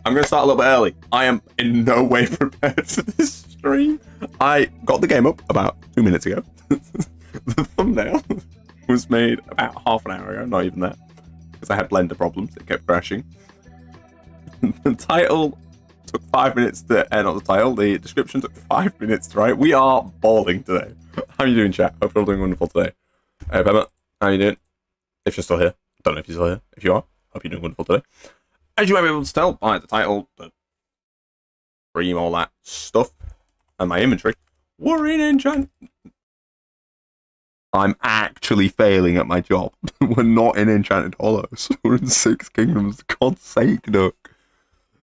I'm going to start a little bit early. I am in no way prepared for this stream. I got the game up about 2 minutes ago. The thumbnail was made about half an hour ago, not even that, because I had Blender problems. It kept crashing. The title took 5 minutes to not the title. The description took 5 minutes to write. We are balling today. How are you doing, chat? Hope you're all doing wonderful today. Hey, Pemma, how are you doing? If you're still here. Don't know if you're still here. If you are, hope you're doing wonderful today. As you might be able to tell by the title, the stream, all that stuff, and my inventory, we're in enchant. I'm actually failing at my job. We're not in Enchanted Hollows. We're in Six Kingdoms. God's sake, no.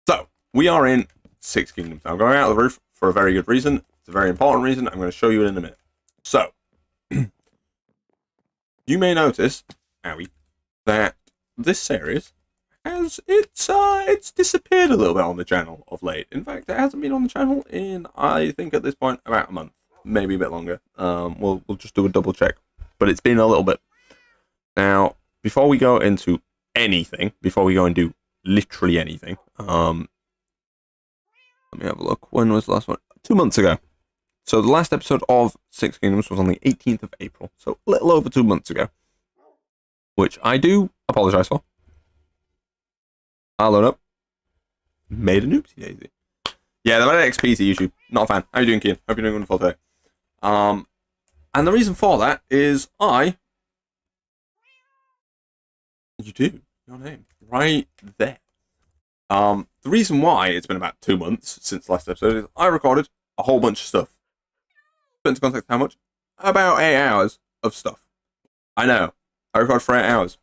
So, we are in Six Kingdoms. Now, I'm going out of the roof for a very good reason. It's a very important reason. I'm going to show you in a minute. So, you may notice, Owie, that this series has it's disappeared a little bit on the channel of late. In fact, it hasn't been on the channel in, I think at this point, about a month. Maybe a bit longer. We'll just do a double check. But it's been a little bit. Now, before we go into anything, before we go and do literally anything, let me have a look. When was the last one? 2 months ago. So the last episode of Six Kingdoms was on the 18th of April. So a little over 2 months ago. Which I do apologise for. I'll own up. Made a oopsie daisy. Yeah, the added XP to YouTube. Not a fan. How are you doing, Kian? Hope you're doing wonderful today. And the reason for that is you do, your name, right there. The reason why it's been about 2 months since the last episode is I recorded a whole bunch of stuff. Put into context how much? About 8 hours of stuff. I know. I recorded for 8 hours.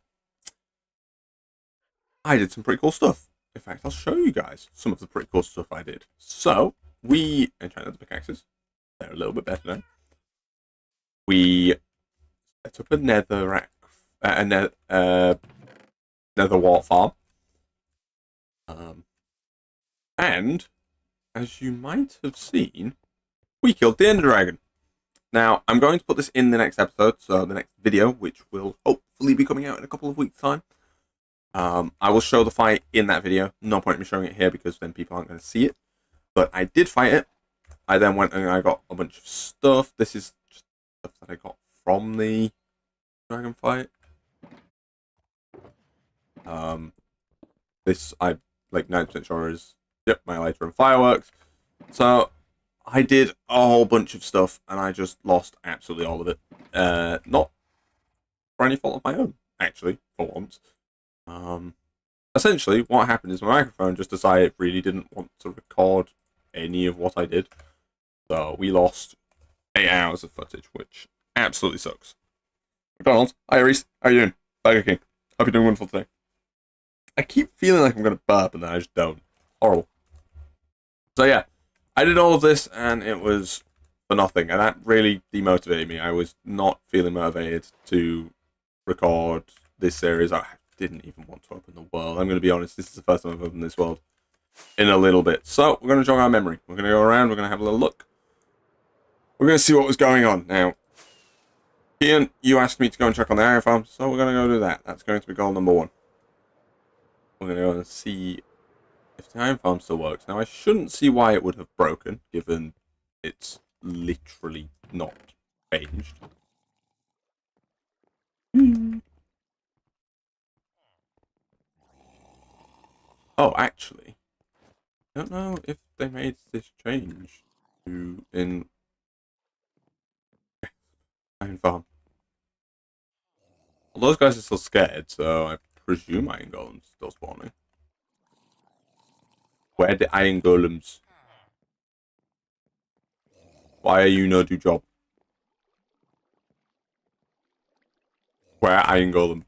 I did some pretty cool stuff. In fact, I'll show you guys some of the pretty cool stuff I did. So, we enchanted the pickaxes. They're a little bit better now. We set up a nether wart farm. And, as you might have seen, we killed the enderdragon. Now, I'm going to put this in the next episode, so the next video, which will hopefully be coming out in a couple of weeks' time. I will show the fight in that video. No point in me showing it here because then people aren't going to see it. But I did fight it. I then went and I got a bunch of stuff. This is just stuff that I got from the dragon fight. This I like 90% sure is my lighter and fireworks. So I did a whole bunch of stuff and I just lost absolutely all of it. Not for any fault of my own, actually, for once. Essentially, what happened is my microphone just decided it really didn't want to record any of what I did. So we lost 8 hours of footage, which absolutely sucks. McDonald's, hi Reese, how are you doing? Burger King, hope you're doing wonderful today. I keep feeling like I'm going to burp and then I just don't. Horrible. So yeah, I did all of this and it was for nothing, and that really demotivated me. I was not feeling motivated to record this series. I didn't even want to open the world. I'm going to be honest, this is the first time I've opened this world in a little bit. So, we're going to jog our memory. We're going to go around, we're going to have a little look. We're going to see what was going on. Now, Ian, you asked me to go and check on the iron farm, so we're going to go do that. That's going to be goal number 1. We're going to go and see if the iron farm still works. Now, I shouldn't see why it would have broken, given it's literally not changed. Oh, actually, I don't know if they made this change to in Iron Farm. Well, those guys are still scared, so I presume Iron Golems still spawning. Where the Iron Golems? Why are you no do job? Where Iron Golem?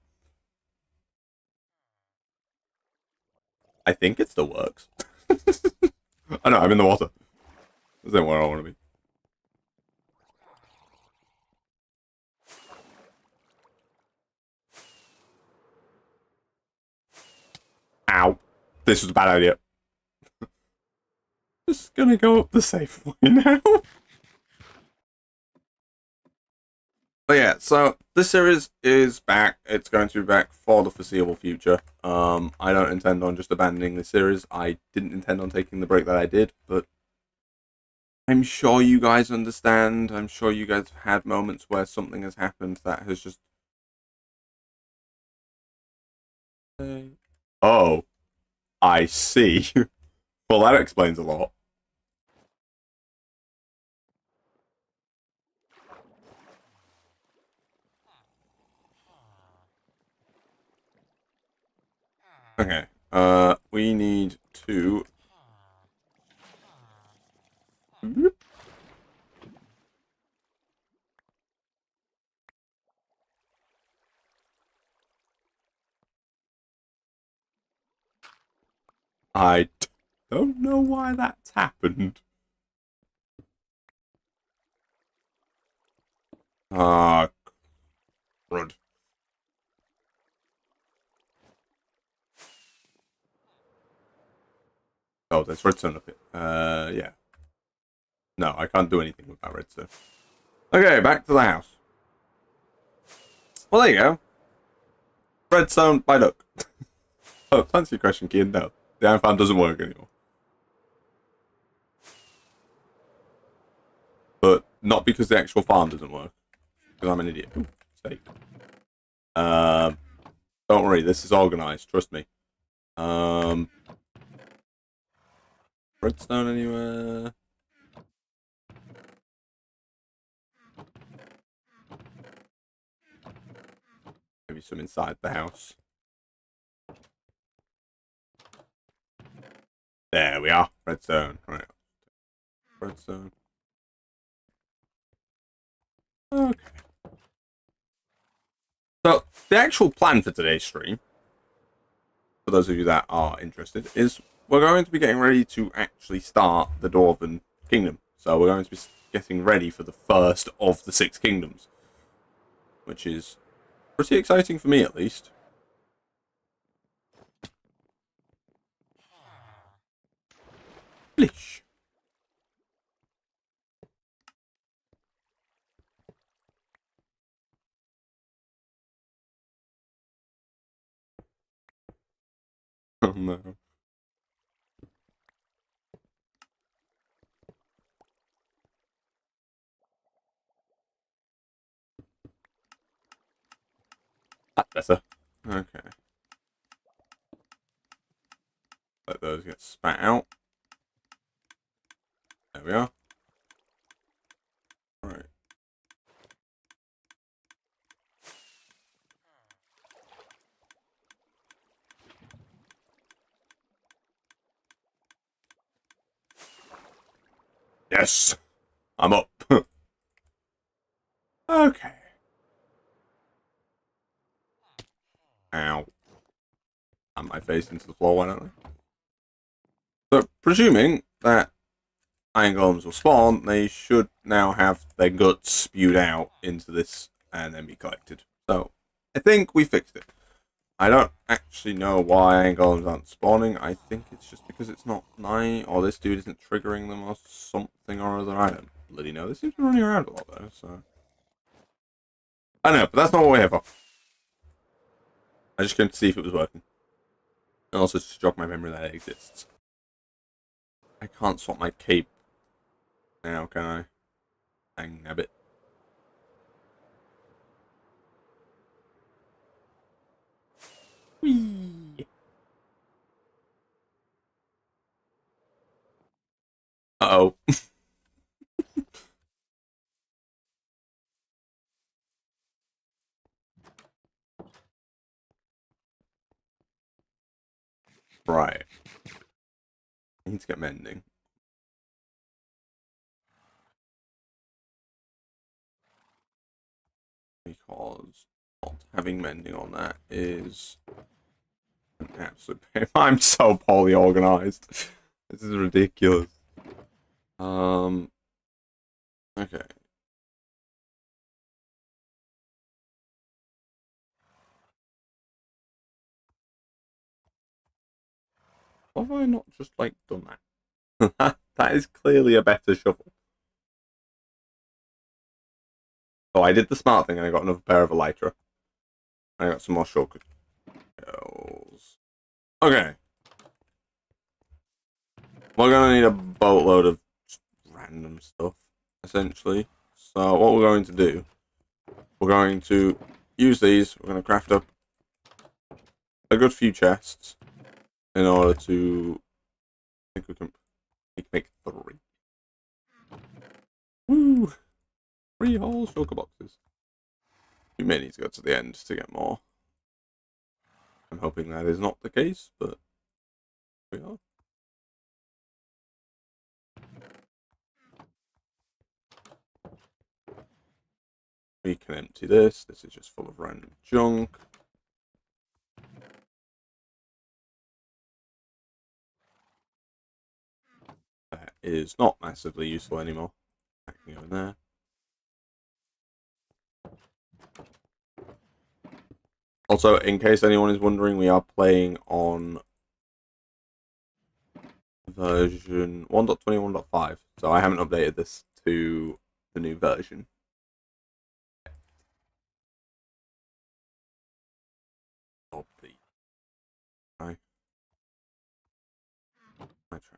I think it still works. I know, I'm in the water. This ain't where I want to be. Ow. This was a bad idea. Just gonna go up the safe way now. But yeah, so this series is back. It's going to be back for the foreseeable future. I don't intend on just abandoning this series. I didn't intend on taking the break that I did, but I'm sure you guys understand. I'm sure you guys have had moments where something has happened that has just. Oh, I see. Well, that explains a lot. Okay. We need to. I don't know why that's happened. Ah, crud. Oh, there's redstone up here. Yeah. No, I can't do anything with that redstone. Okay, back to the house. Well, there you go. Redstone by duck. Oh, to answer your question, Kian, no. The iron farm doesn't work anymore. But not because the actual farm doesn't work. Because I'm an idiot. Ooh, steak. Um, don't worry, this is organized. Trust me. Um, redstone anywhere? Maybe some inside the house. There we are. Redstone. Right. Redstone. Okay. So, the actual plan for today's stream, for those of you that are interested, is we're going to be getting ready to actually start the Dwarven Kingdom. So, we're going to be getting ready for the first of the 6 kingdoms, which is pretty exciting for me at least. Blish. Oh no. That's better. Okay. Let those get spat out. There we are. Right. Yes. I'm up. Okay. Ow. And my face into the floor, why don't I? So, presuming that iron golems will spawn, they should now have their guts spewed out into this and then be collected. So, I think we fixed it. I don't actually know why iron golems aren't spawning. I think it's just because it's not night, or this dude isn't triggering them, or something or other. I don't bloody know. They seem to be running around a lot, though, so. I know, but that's not what we're here for. I just came to see if it was working. And also to jog my memory that it exists. I can't swap my cape now, can I? Dang nabbit. Whee! Uh-oh. Right. I need to get mending. Because not having mending on that is an absolute pain. I'm so poorly organized. This is ridiculous. Okay. Why have I not just, like, done that? That is clearly a better shovel. So I did the smart thing and I got another pair of elytra. I got some more shulkers. Okay. We're gonna need a boatload of random stuff, essentially. So what we're going to do, we're going to use these. We're going to craft up a good few chests in order to. I think we can make 3. Woo! 3 whole shulker boxes. We may need to go to the end to get more. I'm hoping that is not the case, but we are. We can empty this. This is just full of random junk. That is not massively useful anymore. That can go in there. Also, in case anyone is wondering, we are playing on version 1.21.5, so I haven't updated this to the new version. Of the my tracks.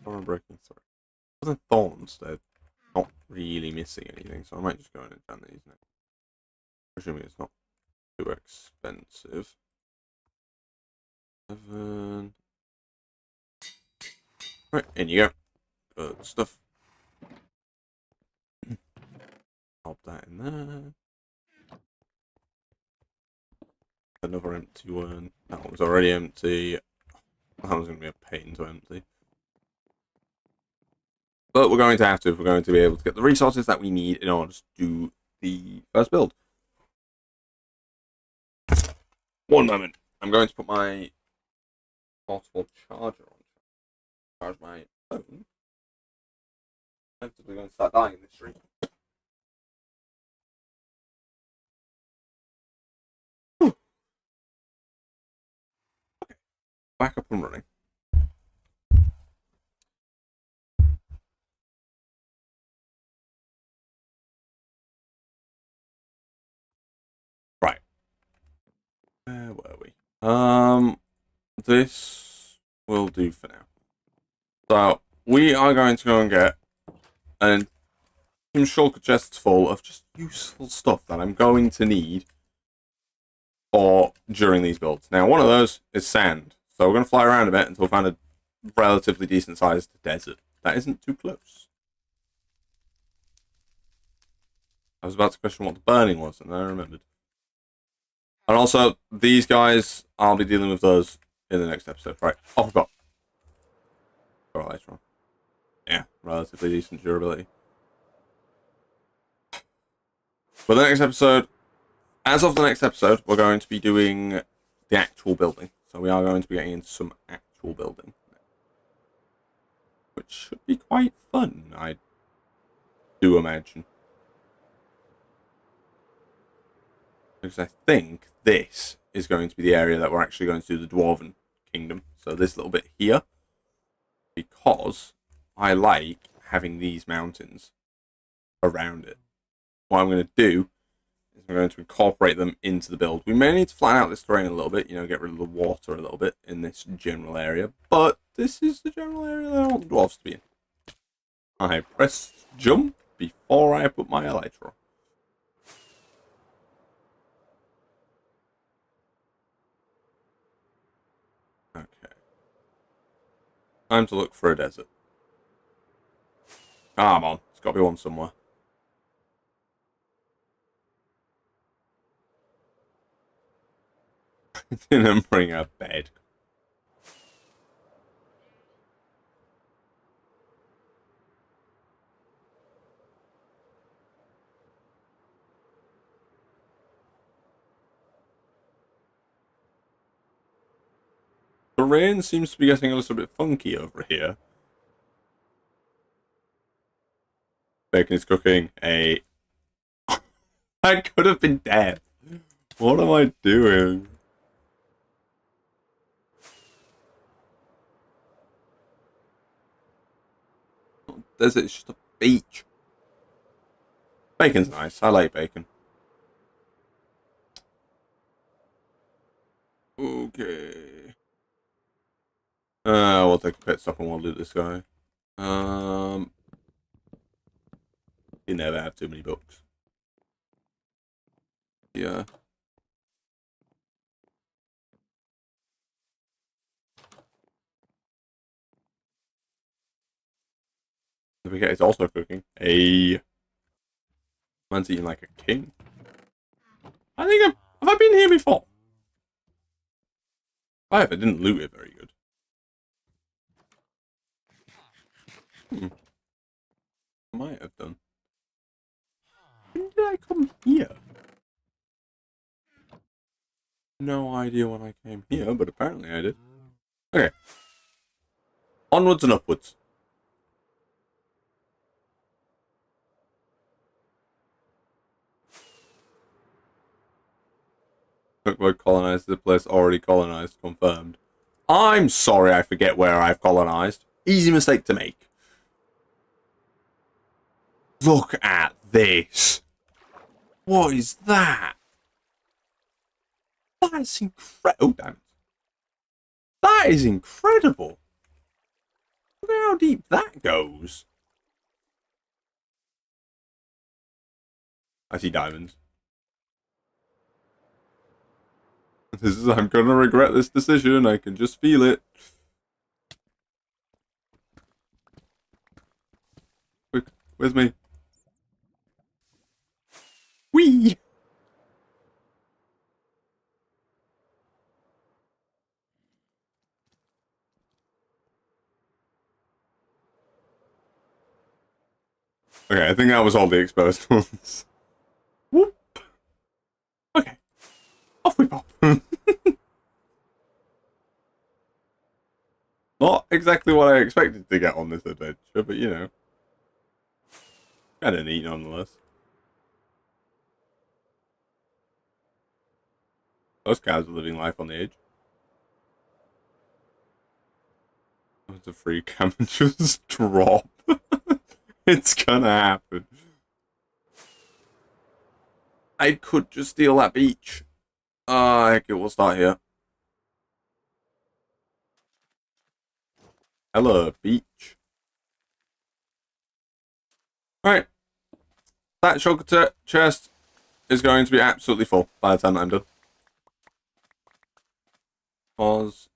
Thorn breaking through. Other thorns, they're not really missing anything, so I might just go in and down these next. Presuming it's not too expensive. 7. Right, in you go. Good stuff. Pop that in there. Another empty one. That one's already empty. That one's going to be a pain to empty. But we're going to have to if we're going to be able to get the resources that we need in order to do the first build. One moment. I'm going to put my portable charger on. Charge my phone. I'm going to start dying in this stream. Okay. Back up and running. Right. Where were we? This will do for now. So we are going to go and get some shulker chests full of just useful stuff that I'm going to need for during these builds. Now, one of those is sand. So we're going to fly around a bit until we find a relatively decent sized desert. That isn't too close. I was about to question what the burning was, and then I remembered. And also, these guys, I'll be dealing with those in the next episode. Right, off we go. Or later on. Yeah, relatively decent durability. For the next episode, as of the next episode, we're going to be doing the actual building. So we are going to be getting into some actual building. Which should be quite fun, I do imagine. Because I think this is going to be the area that we're actually going to do the Dwarven Kingdom. So this little bit here. Because I like having these mountains around it. What I'm going to do is I'm going to incorporate them into the build. We may need to flatten out this terrain a little bit, you know, get rid of the water a little bit in this general area. But this is the general area that I want the dwarves to be in. I press jump before I put my elytra. Okay. Time to look for a desert. Come on, there's got to be one somewhere. Didn't bring a bed. The rain seems to be getting a little bit funky over here. Bacon is cooking a... I could have been dead. What am I doing? Desert, it's just a beach. Bacon's nice. I like bacon. Okay. We'll take a pit stop and we'll loot this guy. You never have too many books. Yeah. Don't forget, it's also cooking. Hey. Man's eating like a king. I think have I been here before? I have. I didn't loot it very good. I might have done. When did I come here? No idea when I came here, but apparently I did. Okay. Onwards and upwards. Cookbook colonized the place already colonized, confirmed. I'm sorry I forget where I've colonized. Easy mistake to make. Look at this. What is that? That's incredible. Oh, damn it. That is incredible. Look at how deep that goes. I see diamonds. I'm gonna regret this decision. I can just feel it. Quick, where's me? Whee! Okay, I think that was all the exposed ones. Whoop! Okay. Off we pop. Not exactly what I expected to get on this adventure, but you know. Kinda neat nonetheless. Those cows are living life on the edge. It's a free cam and just drop. It's gonna happen. I could just steal that beach. Heck, it will start here. Hello, beach. Right. That sugar chest is going to be absolutely full by the time that I'm done. Because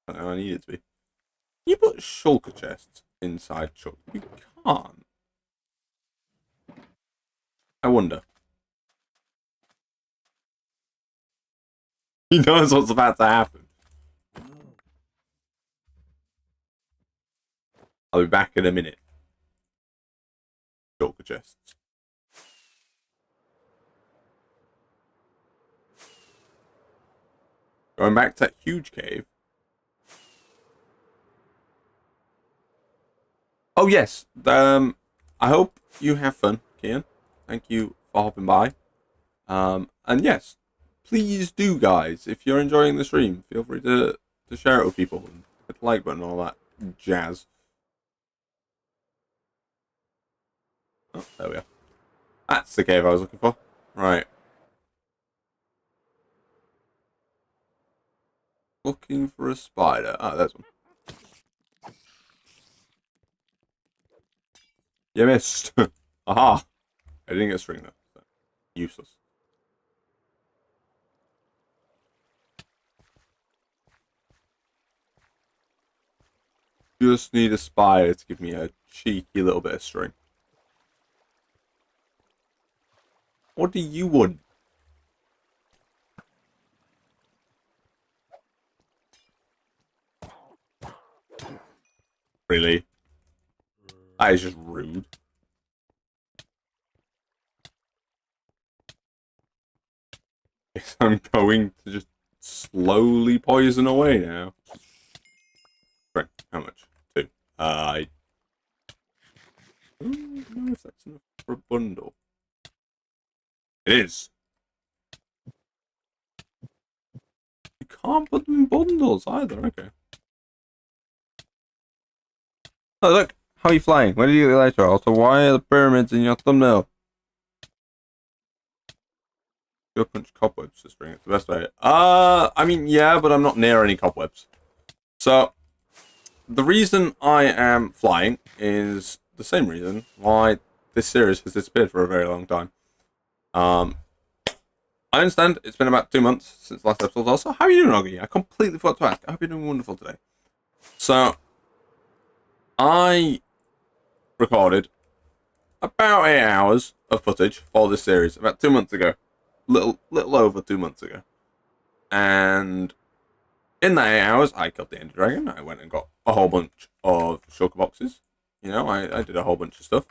I need it to be. You put shulker chests inside shulker. You can't. I wonder. He knows what's about to happen. I'll be back in a minute. Shulker chests. Going back to that huge cave. Oh yes. I hope you have fun, Kian. Thank you for hopping by. And yes, please do, guys. If you're enjoying the stream, feel free to share it with people and hit the like button and all that jazz. Oh, there we are. That's the cave I was looking for. Right. Looking for a spider. Ah, there's one. You missed. Aha. I didn't get a string though. So useless. Just need a spider to give me a cheeky little bit of string. What do you want? Really? That is just rude. Guess I'm going to just slowly poison away now. Right, how much? 2. I don't know if that's enough for a bundle. It is. You can't put them in bundles either, okay. Oh look, how are you flying? Where did you get later? Also, why are the pyramids in your thumbnail? Go punch cobwebs to spring. It's the best way. I mean, yeah, but I'm not near any cobwebs. So, the reason I am flying is the same reason why this series has disappeared for a very long time. I understand it's been about 2 months since the last episode. Also, how are you doing, Oggy? I completely forgot to ask. I hope you're doing wonderful today. So, I recorded about 8 hours of footage for this series about 2 months ago. Little over 2 months ago. And in that 8 hours, I killed the enderdragon. I went and got a whole bunch of shulker boxes. You know, I did a whole bunch of stuff.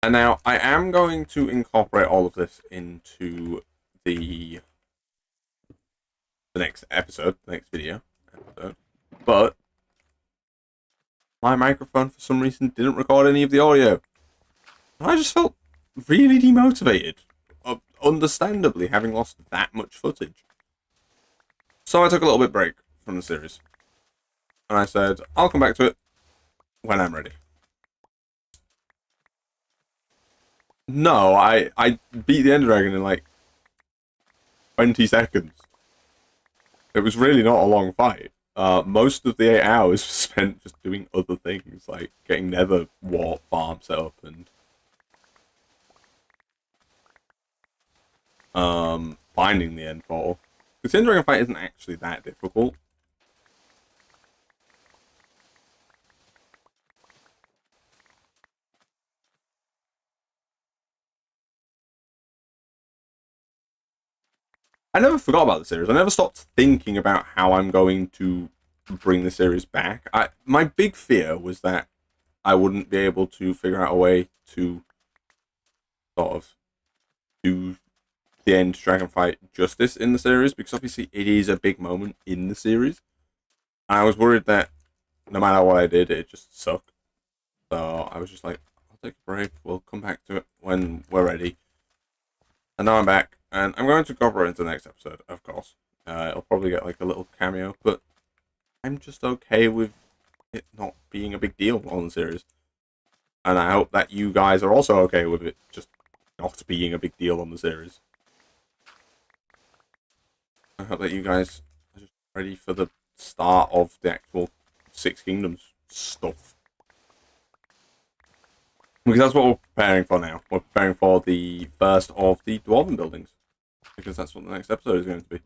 And now I am going to incorporate all of this into the next episode, the next video episode. But my microphone, for some reason, didn't record any of the audio. And I just felt really demotivated, understandably, having lost that much footage. So I took a little bit break from the series. And I said, I'll come back to it when I'm ready. No, I beat the enderdragon in like 20 seconds. It was really not a long fight. Most of the 8 hours was spent just doing other things, like getting nether wart farm set up and finding the end portal. The enderdragon fight isn't actually that difficult. I never forgot about the series. I never stopped thinking about how I'm going to bring the series back. My big fear was that I wouldn't be able to figure out a way to sort of do the end dragon fight justice in the series, because obviously it is a big moment in the series. And I was worried that no matter what I did, it'd just suck. So I was just like, I'll take a break. We'll come back to it when we're ready. And now I'm back, and I'm going to cover it into the next episode, of course. It'll probably get like a little cameo, but I'm just okay with it not being a big deal on the series. And I hope that you guys are also okay with it just not being a big deal on the series. I hope that you guys are just ready for the start of the actual Six Kingdoms stuff. Because that's what we're preparing for now. We're preparing for the first of the Dwarven buildings. Because that's what the next episode is going to be.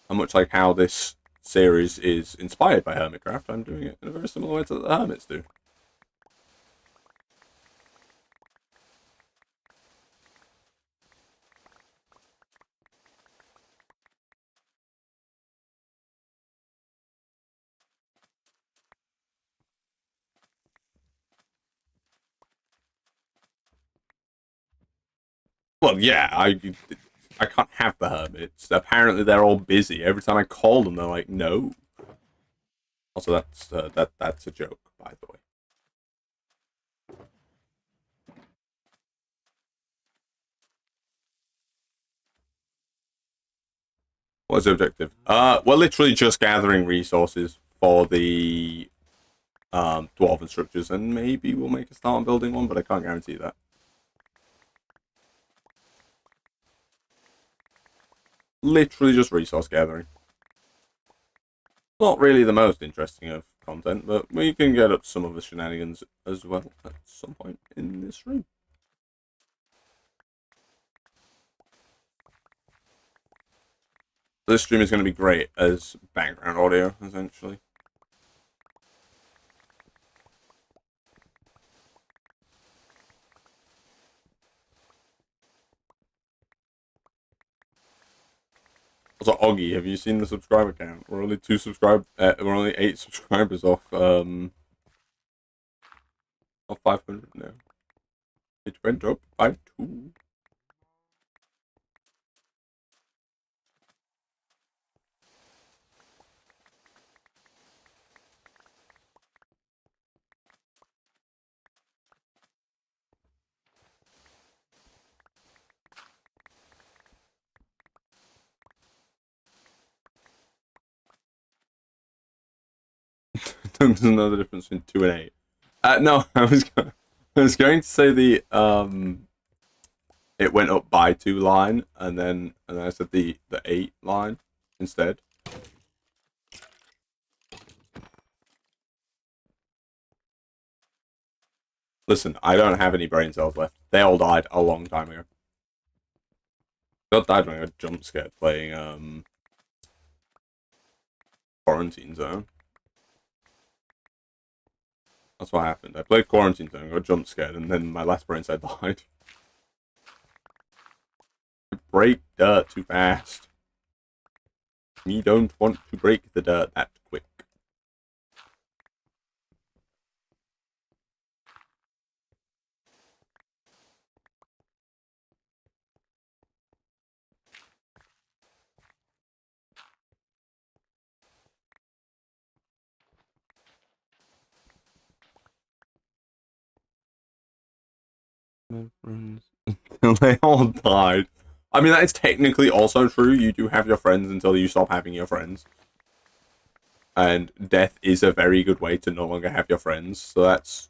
And much like how this series is inspired by Hermitcraft, I'm doing it in a very similar way to the Hermits do. Well, yeah, I can't have the Hermits. Apparently they're all busy. Every time I call them, they're like, no. Also, that's a joke, by the way. What's the objective? We're literally just gathering resources for the dwarven structures, and maybe we'll make a start on building one, but I can't guarantee that. Literally just resource gathering. Not really the most interesting of content, but we can get up some of the shenanigans as well at some point in this stream. This stream is going to be great as background audio, essentially. Also, Oggy, have you seen the subscriber count? We're only we're only 8 subscribers off 500 now. It went up by 2. There's another difference between 2 and 8. No, I was going to say the it went up by 2 line, and then I said the 8 line instead. Listen, I don't have any brain cells left. They all died a long time ago. Got died when I got jump scared playing Quarantine Zone. That's what happened. I played Quarantine Zone, got jump scared, and then my last brain cell died. I break dirt too fast. We don't want to break the dirt that quick. They all died. I mean, that is technically also true. You do have your friends until you stop having your friends. And death is a very good way to no longer have your friends. So that's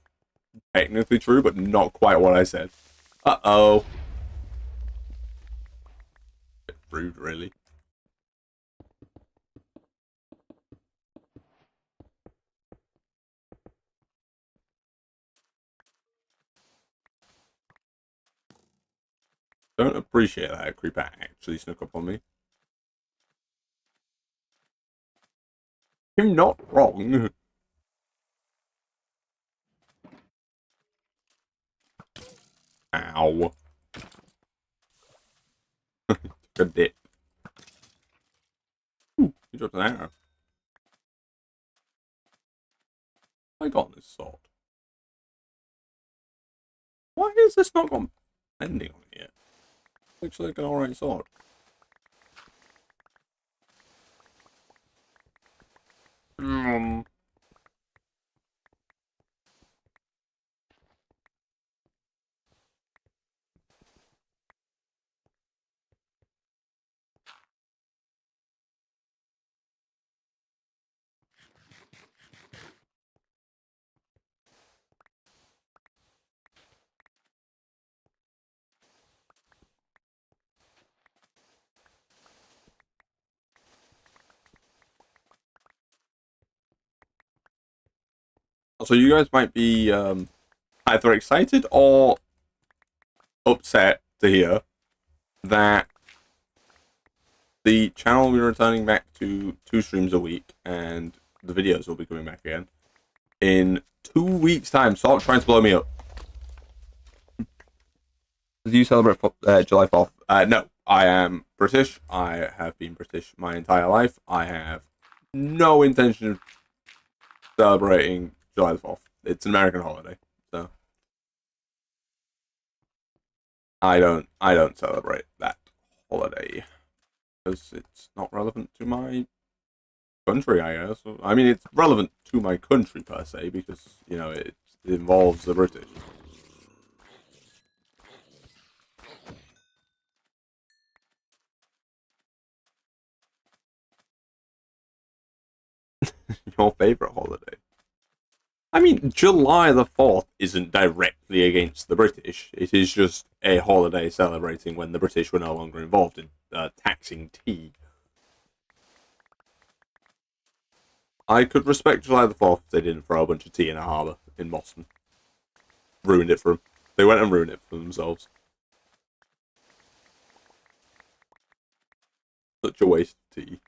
technically true, but not quite what I said. Uh-oh. Bit rude, really. Don't appreciate that a creeper actually snuck up on me. You're not wrong. Ow. Took a dip. Ooh, you dropped an arrow. I got this sword. Why is this not got ending on it yet? Looks like an alright sword. So you guys might be either excited or upset to hear that the channel will be returning back to 2 streams a week, and the videos will be coming back again in 2 weeks' time. Stop trying to blow me up. Do you celebrate July 4th? No, I am British. I have been British my entire life. I have no intention of celebrating July 4th. It's an American holiday, so I don't celebrate that holiday because it's not relevant to my country, I guess. I mean, it's relevant to my country per se because, you know, it involves the British. Your favorite holiday? I mean, July the 4th isn't directly against the British. It is just a holiday celebrating when the British were no longer involved in taxing tea. I could respect July the 4th if they didn't throw a bunch of tea in a harbour in Boston. Ruined it for them. They went and ruined it for themselves. Such a waste of tea.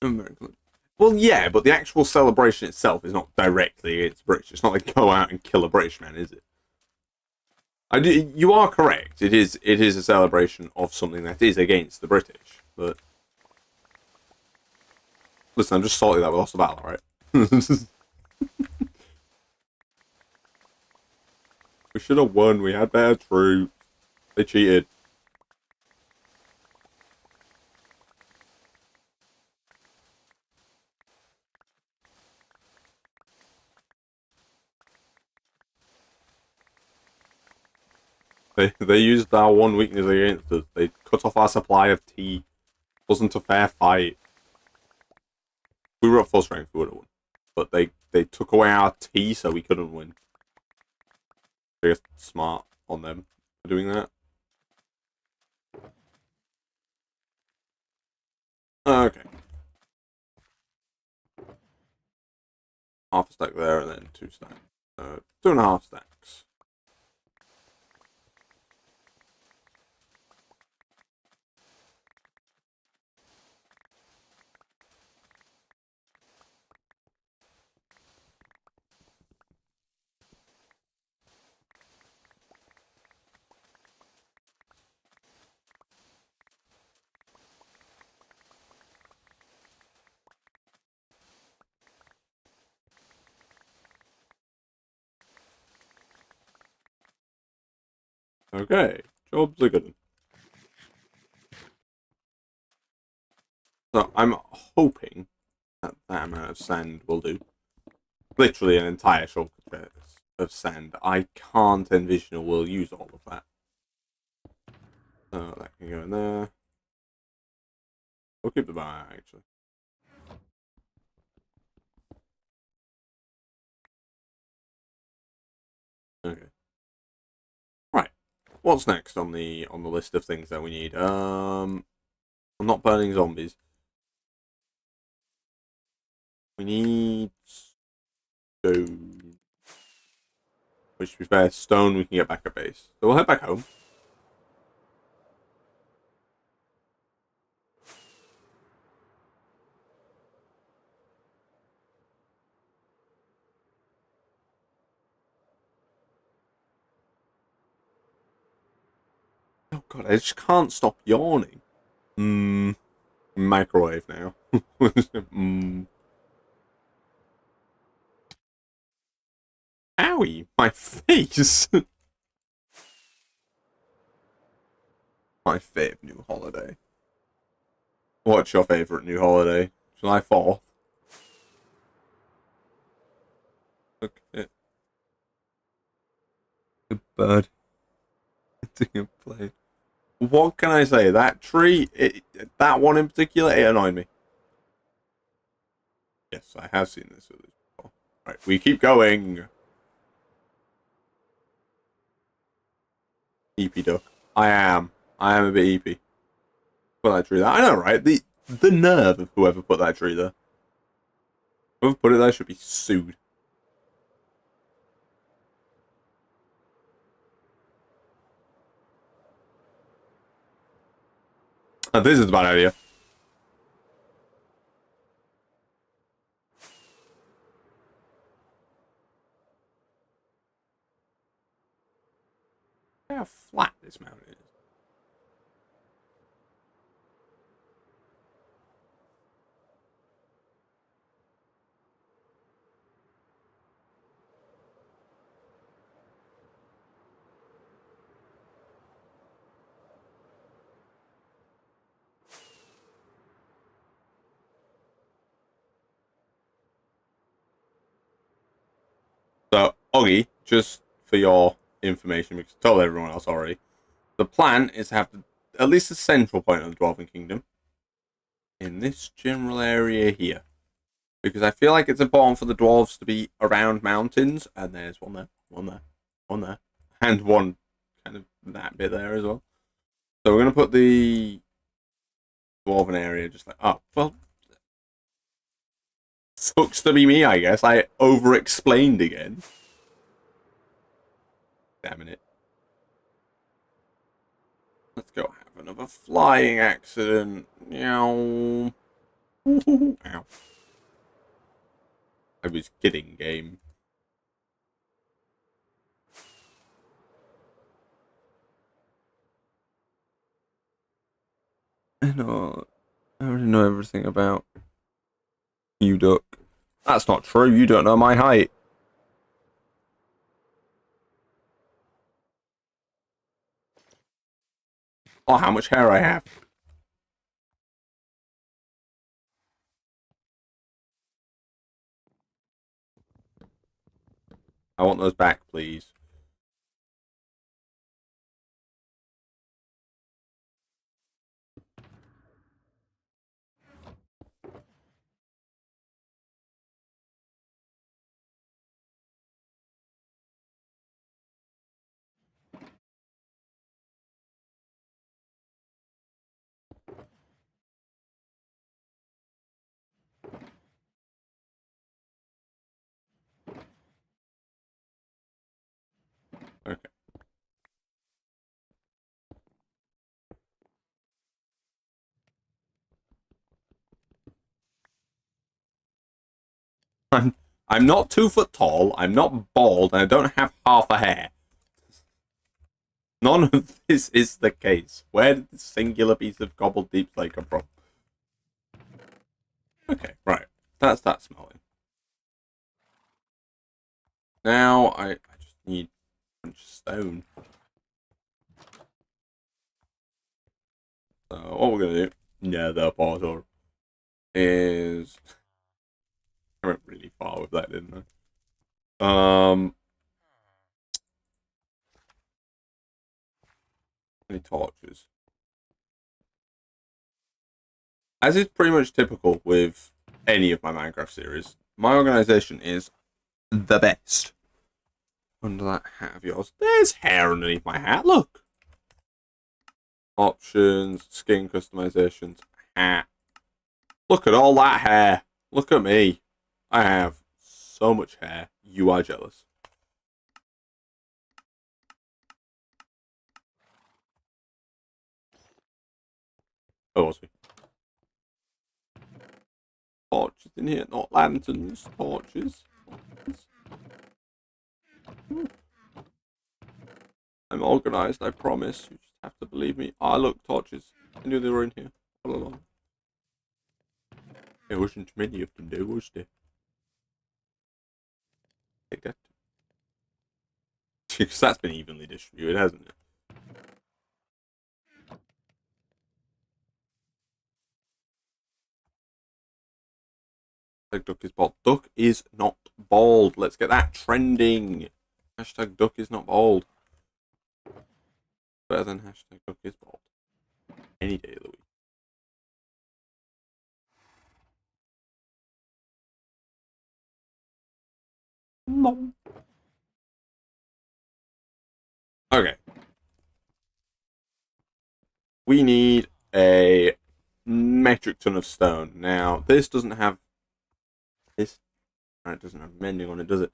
American. Well, yeah, but the actual celebration itself is not directly against British. It's not like go out and kill a British man, is it? You are correct. It is a celebration of something that is against the British. But listen, I'm just salty that we lost the battle, right? We should have won. We had better troops. They cheated. They used our one weakness against us. They cut off our supply of tea. Wasn't a fair fight. If we were at full strength, we would have won. But they took away our tea, so we couldn't win. I guess smart on them for doing that. Okay. Half a stack there, and then 2 stacks. 2.5 stacks. Okay, jobs are good. So I'm hoping that amount of sand will do. Literally an entire shovel of sand. I can't envision we'll use all of that. So that can go in there. We'll keep the bar actually. Okay. Right. What's next on the list of things that we need? I'm not burning zombies. We need stone. Which, to be fair, stone we can get back at base. So we'll head back home. Oh god, I just can't stop yawning. Microwave now. Owie, my face! My favourite new holiday. What's your favourite new holiday? July 4th? Okay. Good bird. Taking a play. What can I say? That tree, that one in particular, it annoyed me. Yes, I have seen this before. Right, we keep going. EP duck. I am a bit EP. Put that tree there. I know, right? The nerve of whoever put that tree there. Whoever put it there should be sued. Oh, this is a bad idea. Look how flat this mountain is. So, Oggy, just for your information, because I told everyone else already, the plan is to have at least the central point of the Dwarven Kingdom in this general area here. Because I feel like it's important for the dwarves to be around mountains, and there's one there, one there, one there, and one kind of that bit there as well. So we're going to put the dwarven area just like, oh, well, sucks to be me, I guess. I over-explained again. Damn it. Let's go have another flying accident. Ow. Ow. I was kidding, game. I know. I already know everything about you, duck. That's not true. You don't know my height. Oh, how much hair I have. I want those back, please. Okay. I'm not 2 foot tall, I'm not bald, and I don't have half a hair. None of this is the case. Where did this singular piece of cobbled deep clay come from? Okay, right. That's that smelling. Now I just need a bunch of stone. So what we're gonna do, nether portal, is I went really far with that, didn't I? Any torches? As is pretty much typical with any of my Minecraft series, my organization is the best. Under that hat of yours, there's hair underneath my hat. Look. Options, skin customizations, hat. Look at all that hair. Look at me. I have so much hair. You are jealous. Oh, was we? Torches in here, not lanterns. Torches. I'm organized, I promise. You just have to believe me. Ah, look, torches. I knew they were in here all along. There wasn't many of them, there was there? Take that. Because that's been evenly distributed, hasn't it? Hashtag duck is bald. Duck is not bald. Let's get that trending. Hashtag duck is not bald. Better than hashtag duck is bald. Any day of the week. Mom. Okay. We need a metric ton of stone. Now, this doesn't have this. It doesn't have mending on it, does it?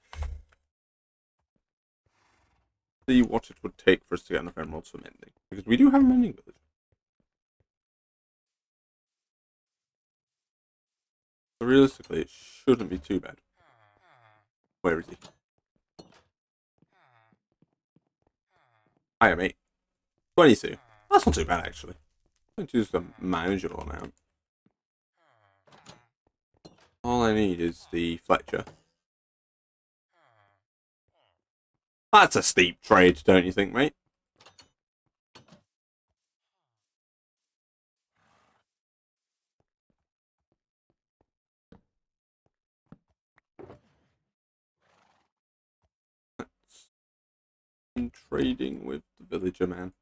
See what it would take for us to get enough emeralds for mending. Because we do have a mending village. So realistically, it shouldn't be too bad. Where is he? Hiya, mate. 22. That's not too bad, actually. 22 is a manageable amount. All I need is the Fletcher. That's a steep trade, don't you think, mate? I'm trading with the villager man.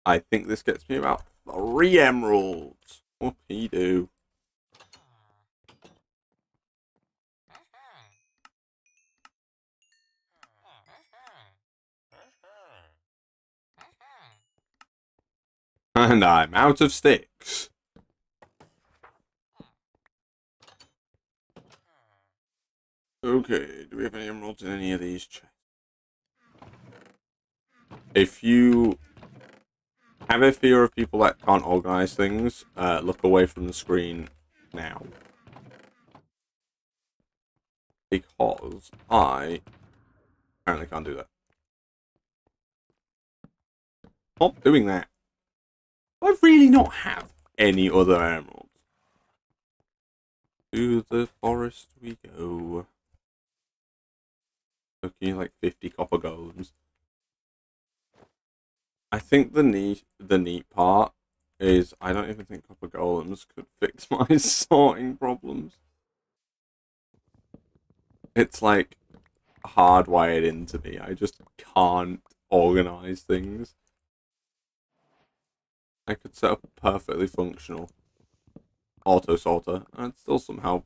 I think this gets me about 3 emeralds. Whoop-he-doo. And I'm out of sticks. Okay, do we have any emeralds in any of these chests? If you have a fear of people that can't organize things, look away from the screen now. Because I apparently can't do that. Stop doing that. I really not have any other emeralds. To the forest we go. Looking like 50 copper golems. I think the neat part is I don't even think copper golems could fix my sorting problems. It's like hardwired into me. I just can't organize things. I could set up a perfectly functional auto sorter and I'd still somehow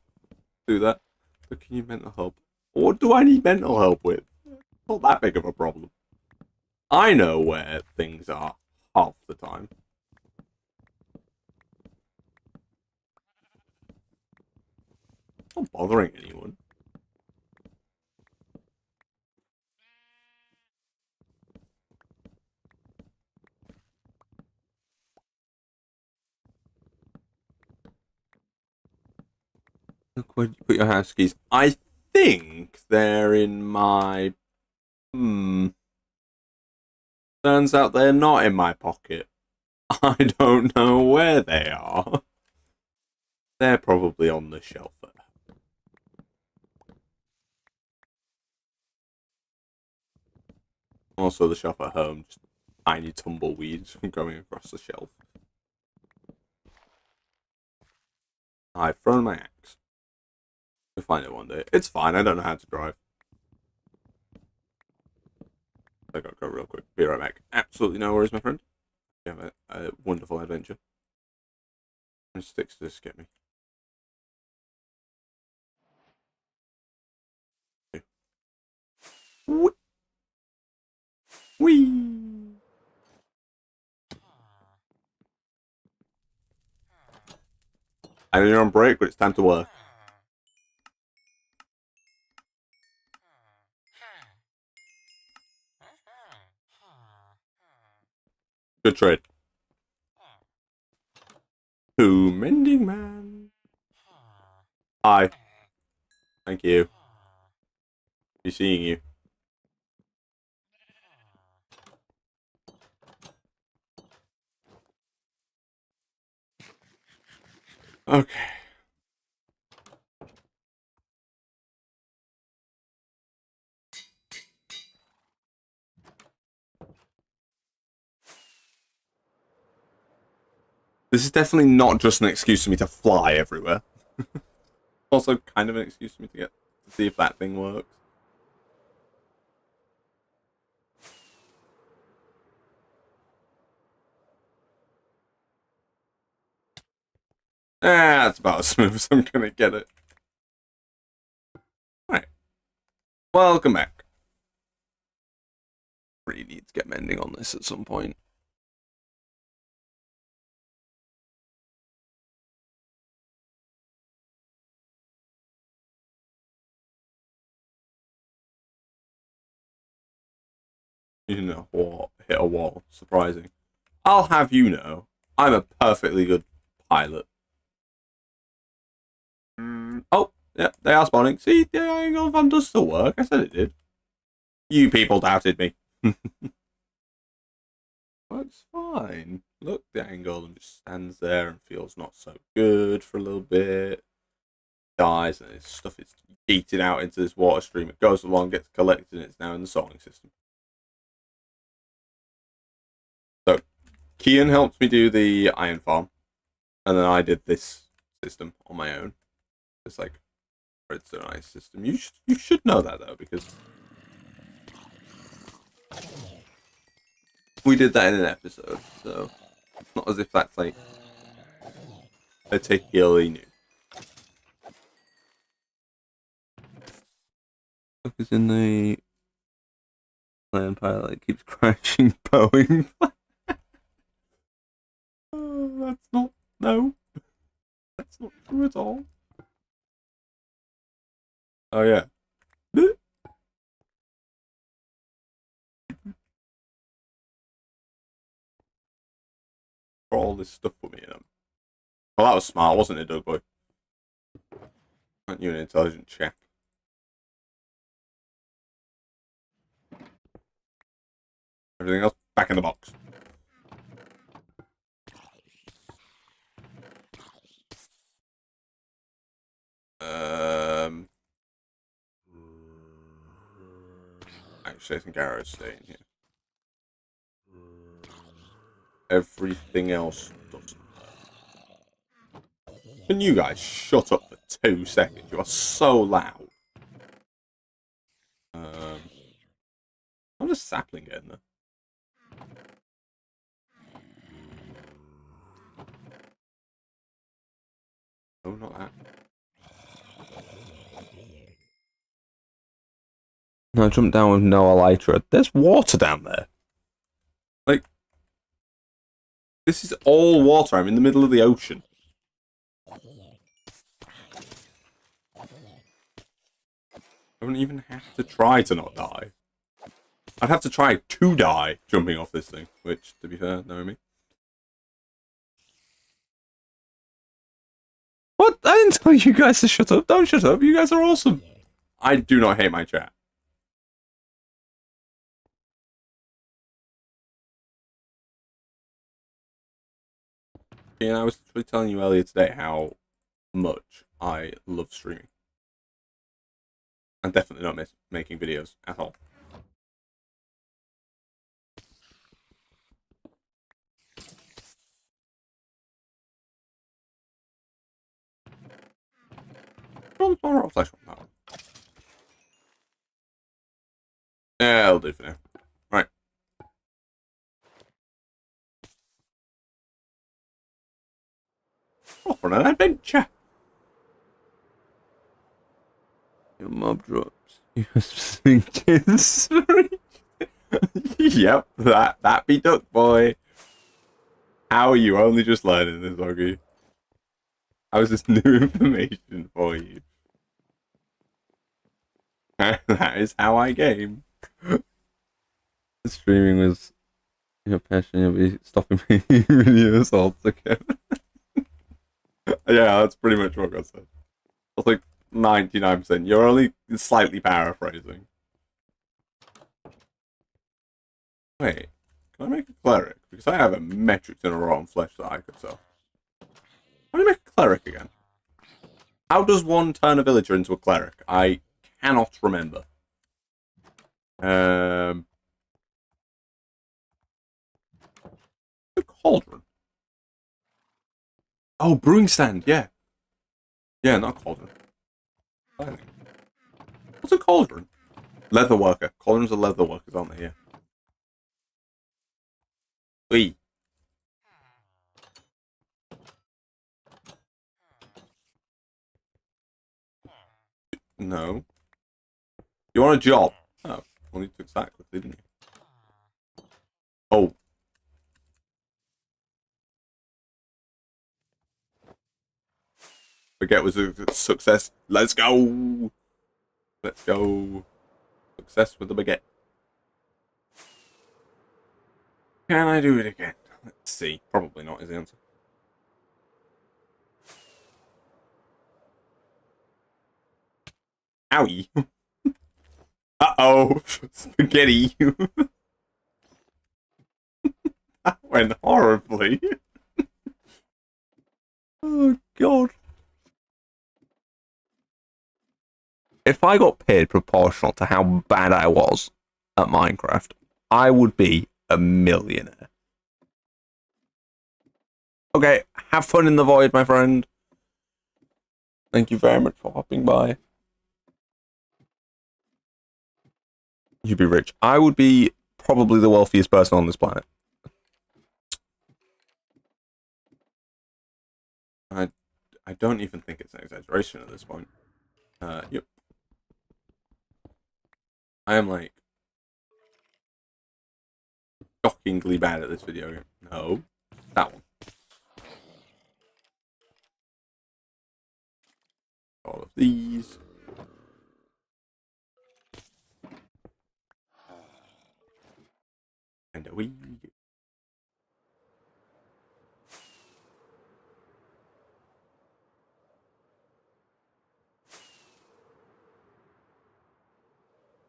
do that. But can you mental help? What do I need mental help with? Not that big of a problem. I know where things are half the time. Not bothering anyone. Look, where did you put your house keys? I think they're in my... Turns out they're not in my pocket. I don't know where they are. They're probably on the shelf. Also, the shelf at home, just tiny tumbleweeds from going across the shelf. I've thrown my axe. We'll find it one day. It's fine, I don't know how to drive. I gotta go real quick. Be right back. Absolutely no worries, my friend. You have a wonderful adventure. And sticks to this get me. Whee! I know you're on break, but it's time to work. Good trade. Who mending man? Hi. Thank you. Be seeing you. Okay. This is definitely not just an excuse for me to fly everywhere. Also kind of an excuse for me to see if that thing works. That's about as smooth as I'm gonna get it. Alright. Welcome back. Really need to get mending on this at some point. You know what? Hit a wall. Surprising. I'll have you know, I'm a perfectly good pilot. Oh, yeah, they are spawning. See, the angle van does still work. I said it did. You people doubted me. Works fine. Look, the angle and just stands there and feels not so good for a little bit. Dies and its stuff is eating out into this water stream. It goes along, gets collected, and it's now in the sorting system. So, Kian helped me do the iron farm, and then I did this system on my own. It's like redstone ice system. You should know that though, because we did that in an episode, so it's not as if that's like particularly new. Focus in the land pilot, it keeps crashing Boeing. That's not no. That's not true at all. Oh yeah. For all this stuff for me in them. Well, that was smart, wasn't it, Doug boy? Aren't you an intelligent chap? Everything else back in the box. Um. Jason Garrow's staying here. Everything else doesn't. Can you guys shut up for 2 seconds? You are so loud. I'm just sapling getting there. Oh, not that. No, jump down with no elytra. There's water down there. Like, this is all water. I'm in the middle of the ocean. I wouldn't even have to try to not die. I'd have to try to die jumping off this thing, which, to be fair, knowing me. What? I didn't tell you guys to shut up. Don't shut up. You guys are awesome. I do not hate my chat. And I was literally telling you earlier today how much I love streaming. I'm definitely not making videos at all. Yeah, I'll do for now. Right. Off on an adventure. Your mob drops. Yep, that be duck boy. How are you only just learning this, Oggy? How is this new information for you? That is how I game. Streaming was your passion. You'll be stopping making videos altogether. Yeah, that's pretty much what got said. That's like 99%. You're only slightly paraphrasing. Wait, can I make a cleric? Because I have a metric ton of rotten flesh that I could sell. How do you make a cleric again? How does one turn a villager into a cleric? I cannot remember. The cauldron. Oh, brewing stand, yeah. Yeah, not cauldron. What's a cauldron? Leather worker. Cauldrons are leather workers, aren't they? Yeah. Wee. No. You want a job? Oh, well, you took that quickly, didn't you? Oh. Forget was a success. Let's go. Let's go. Success with the baguette. Can I do it again? Let's see. Probably not is the answer. Owie. Uh-oh. Spaghetti. That went horribly. Oh, God. If I got paid proportional to how bad I was at Minecraft, I would be a millionaire. Okay, have fun in the void, my friend. Thank you very much for hopping by. You'd be rich. I would be probably the wealthiest person on this planet. I don't even think it's an exaggeration at this point. Yep. I am like shockingly bad at this video game. No, that one. All of these. And a wee.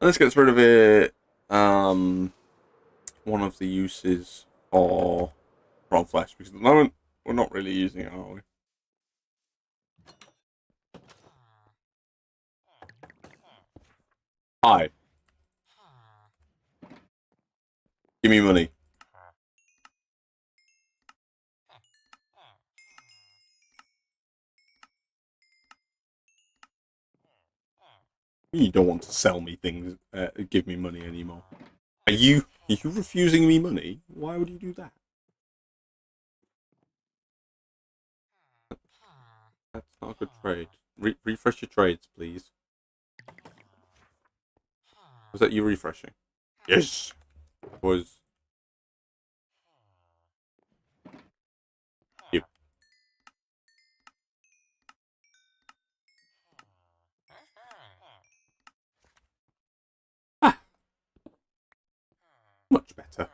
This gets rid of it. One of the uses for raw flesh, because at the moment we're not really using it, are we? Hi. Give me money. You don't want to sell me things, give me money anymore. Are you refusing me money? Why would you do that? That's not a good trade. Refresh your trades, please. Was that you refreshing? Yes! Was... You. Ah! Much better.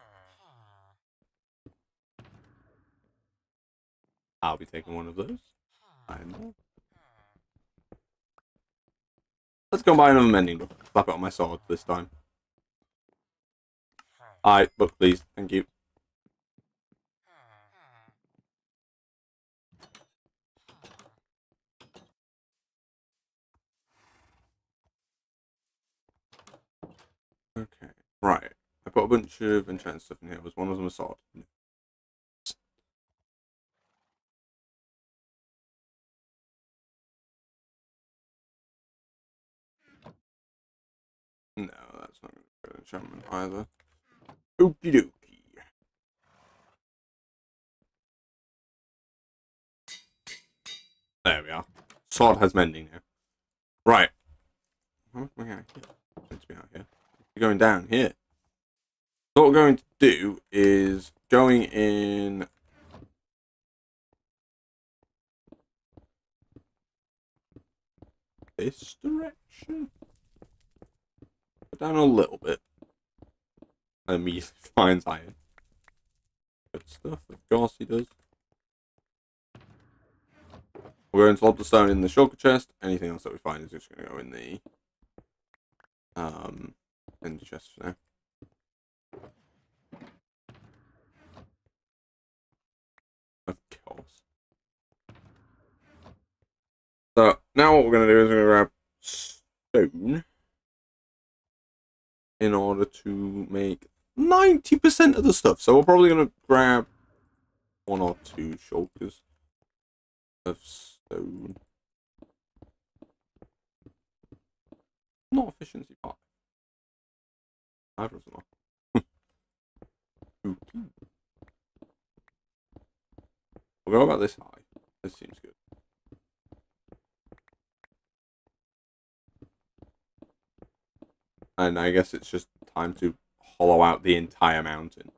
I'll be taking one of those. I know. Let's go and buy another mending book. Slap it on my sword this time. Alright, book please. Thank you. Okay. Right. I put a bunch of enchanted stuff in here. Was one of them a sword? No, that's not going to be an enchantment either. Okie dokie. There we are. Sword has mending now. Right. How much am I out here? Let's be out here. We're going down here. So what we're going to do is going in this direction. Go down a little bit. And immediately finds iron. Good stuff. Of course he does. We're going to lob the stone in the shulker chest. Anything else that we find is just going to go in the chest for now. Of course. So now what we're going to do is we're going to grab stone in order to make 90% of the stuff. So we're probably going to grab 1 or 2 shulkers of stone. Not efficiency part. Either of them are. Okay. We'll go about this high. This seems good. And I guess it's just time to hollow out the entire mountain.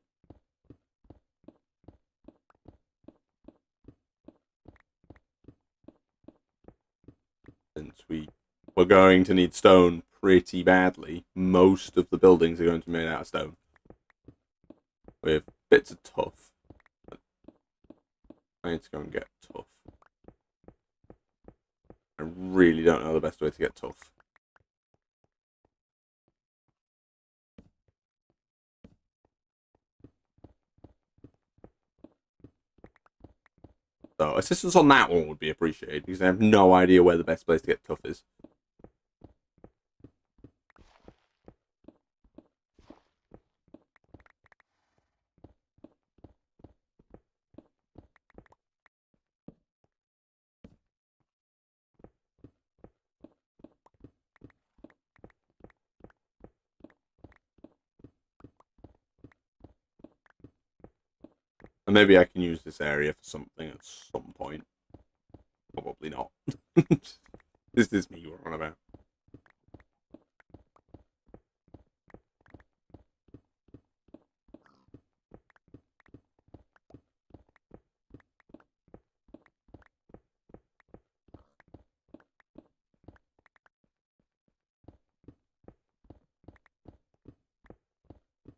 Since we're going to need stone pretty badly, most of the buildings are going to be made out of stone. With bits of tuff. I need to go and get tuff. I really don't know the best way to get tuff. So assistance on that one would be appreciated, because I have no idea where the best place to get tuff is. And maybe I can use this area for something at some point. Probably not. This is me you're on about.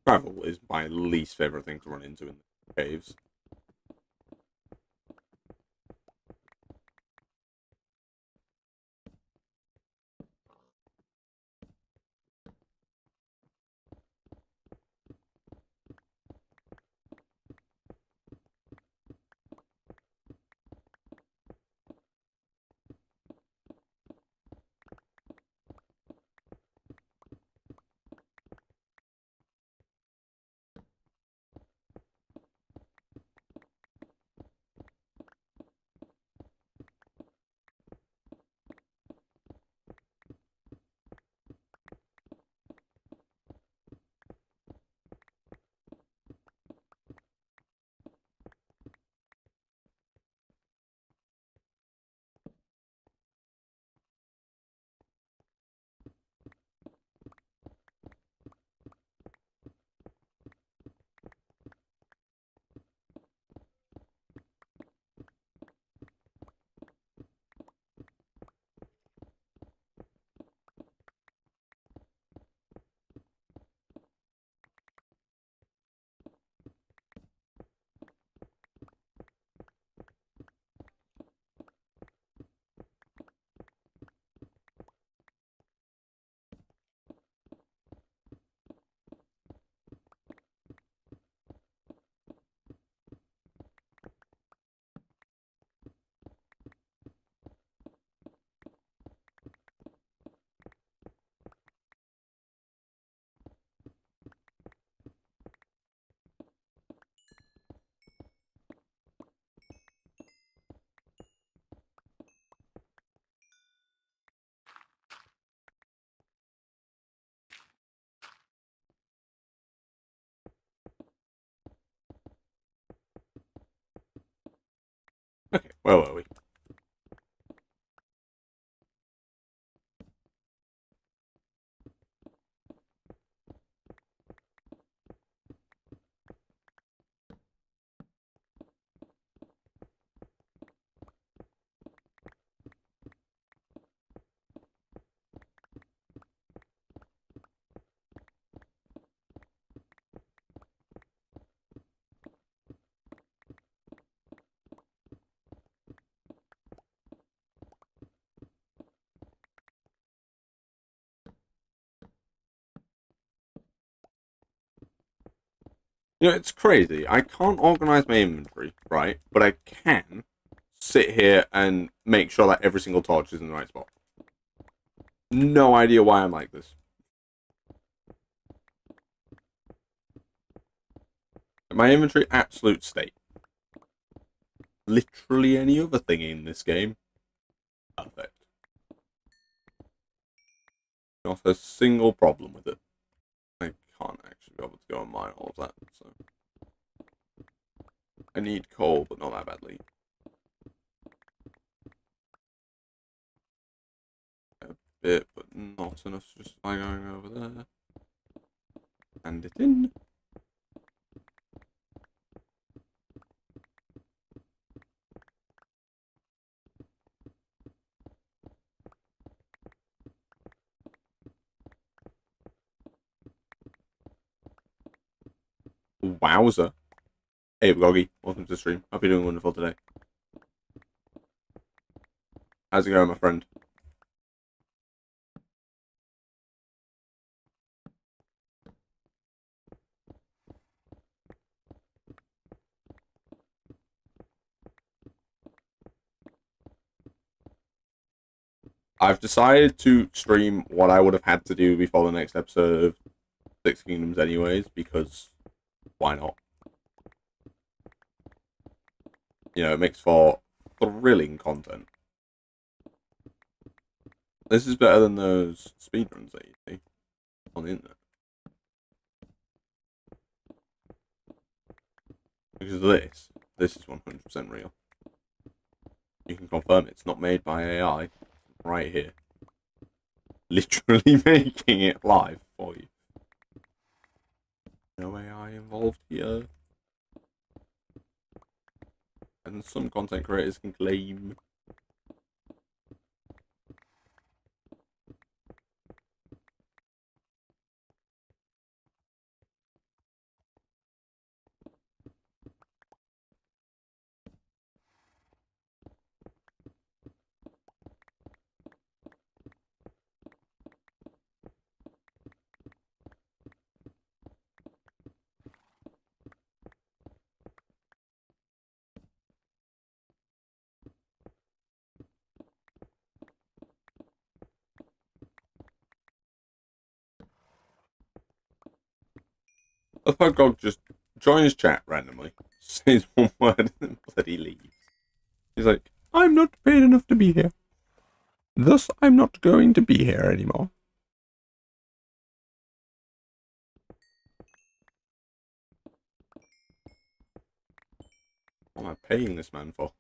Gravel is my least favourite thing to run into in the caves. Okay, where were we? You know, it's crazy. I can't organize my inventory, right? But I can sit here and make sure that every single torch is in the right spot. No idea why I'm like this. My inventory, absolute state. Literally any other thing in this game, perfect. Not a single problem with it. I can't actually be able to go and mine all of that, so I need coal, but not that badly. A bit, but not enough to justify going over there. Hand it in. Wowzer. Hey, Goggy, welcome to the stream. Hope you're doing wonderful today. How's it going, my friend? I've decided to stream what I would have had to do before the next episode of Six Kingdoms anyways, because why not? You know, it makes for thrilling content. This is better than those speedruns that you see on the internet. Because this is 100% real. You can confirm it's not made by AI right here. Literally making it live for you. No AI involved here. And some content creators can claim. I thought God just joins chat randomly, says one word, and then bloody leaves. He's like, I'm not paid enough to be here. Thus, I'm not going to be here anymore. What am I paying this man for?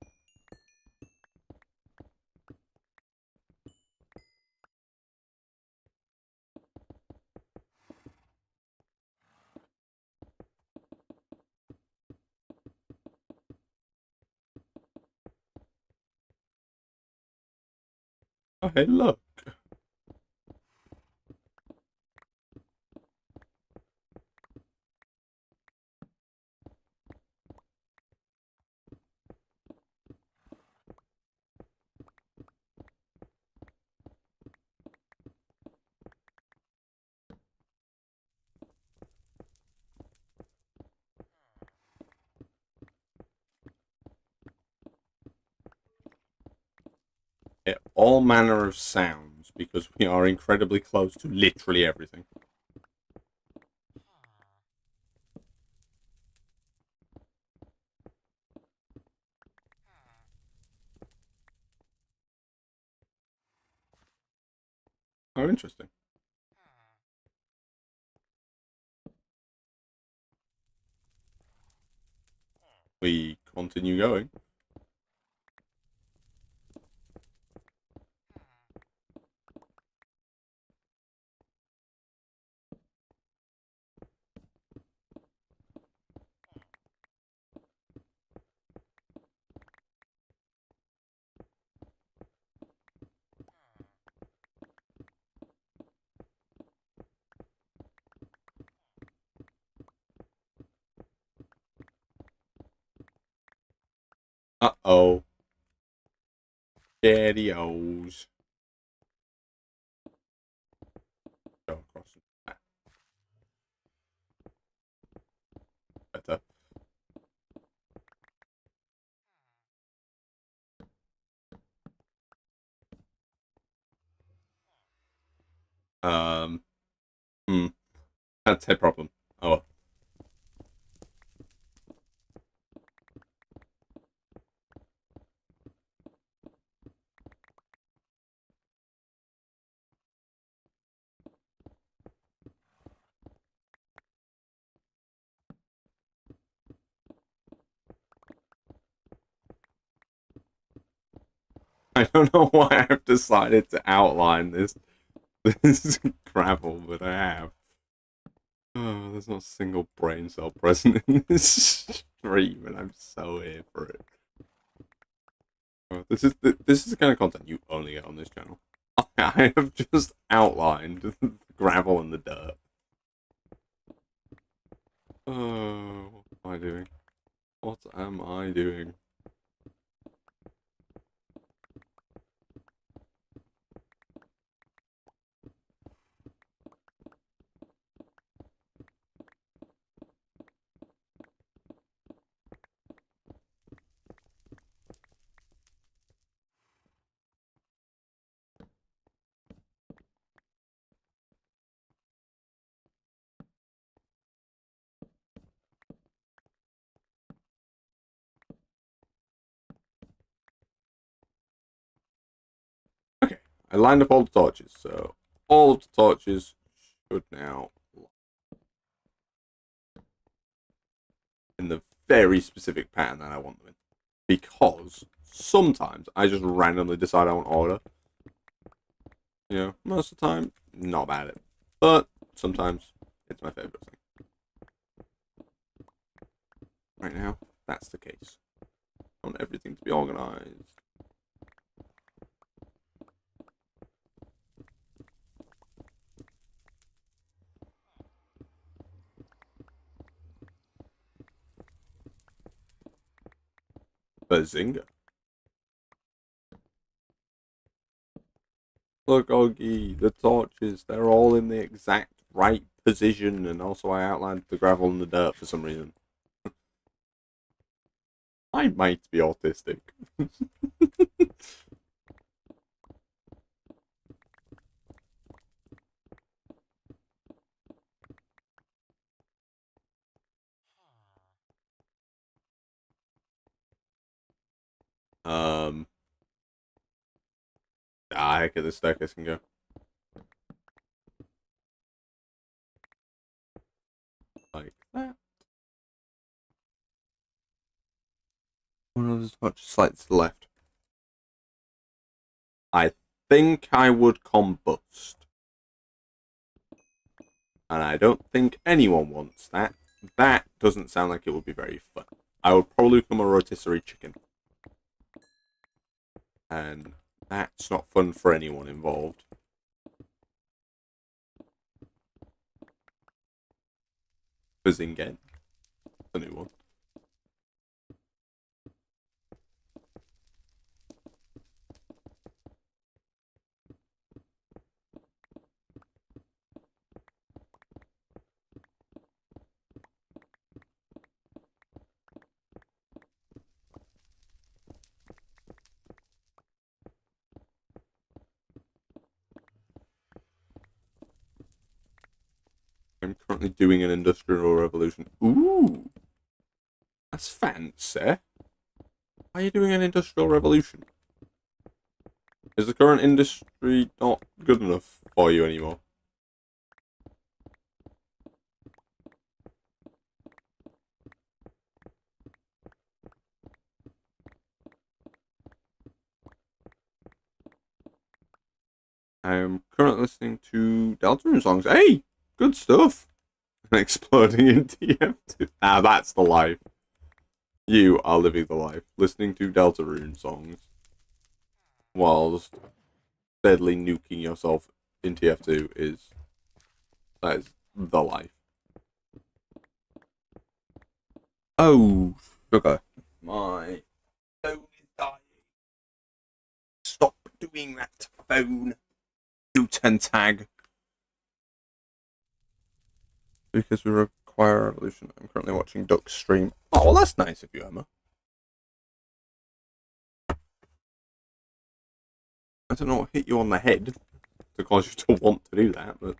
Oh, hey, look. All manner of sounds because we are incredibly close to literally everything. Oh, interesting. We continue going. Uh-oh. Daddy-os. Go across that. Better. Hmm. That's a problem. Oh well. I don't know why I've decided to outline this gravel, but I have. Oh, there's not a single brain cell present in this stream, and I'm so here for it. Oh, this is the kind of content you only get on this channel. I have just outlined the gravel and the dirt. Oh, what am I doing? What am I doing? Okay, I lined up all the torches, so all of the torches should now in the very specific pattern that I want them in. Because sometimes I just randomly decide I want order. You know, most of the time, not bad at it. But sometimes it's my favorite thing. Right now, that's the case. I want everything to be organized. Bazinga. Look, Oggy, the torches, they're all in the exact right position, and also I outlined the gravel and the dirt for some reason. I might be autistic. Heck, this staircase can go. Like that. One of those torches slightly to the left. I think I would combust. And I don't think anyone wants that. That doesn't sound like it would be very fun. I would probably become a rotisserie chicken. And that's not fun for anyone involved. Bazingen. A new one. I'm currently doing an industrial revolution. Ooh! That's fancy. Why are you doing an industrial revolution? Is the current industry not good enough for you anymore? I'm currently listening to Deltarune songs. Hey! Good stuff! Exploding in TF2. Ah, that's the life. You are living the life. Listening to Deltarune songs whilst steadily nuking yourself in TF2 that is the life. Oh, sugar. My toes moving that phone. Newton tag. Because we require a revolution. I'm currently watching Duck's stream. Oh, well, that's nice of you, Emma. I don't know what hit you on the head to cause you to want to do that, but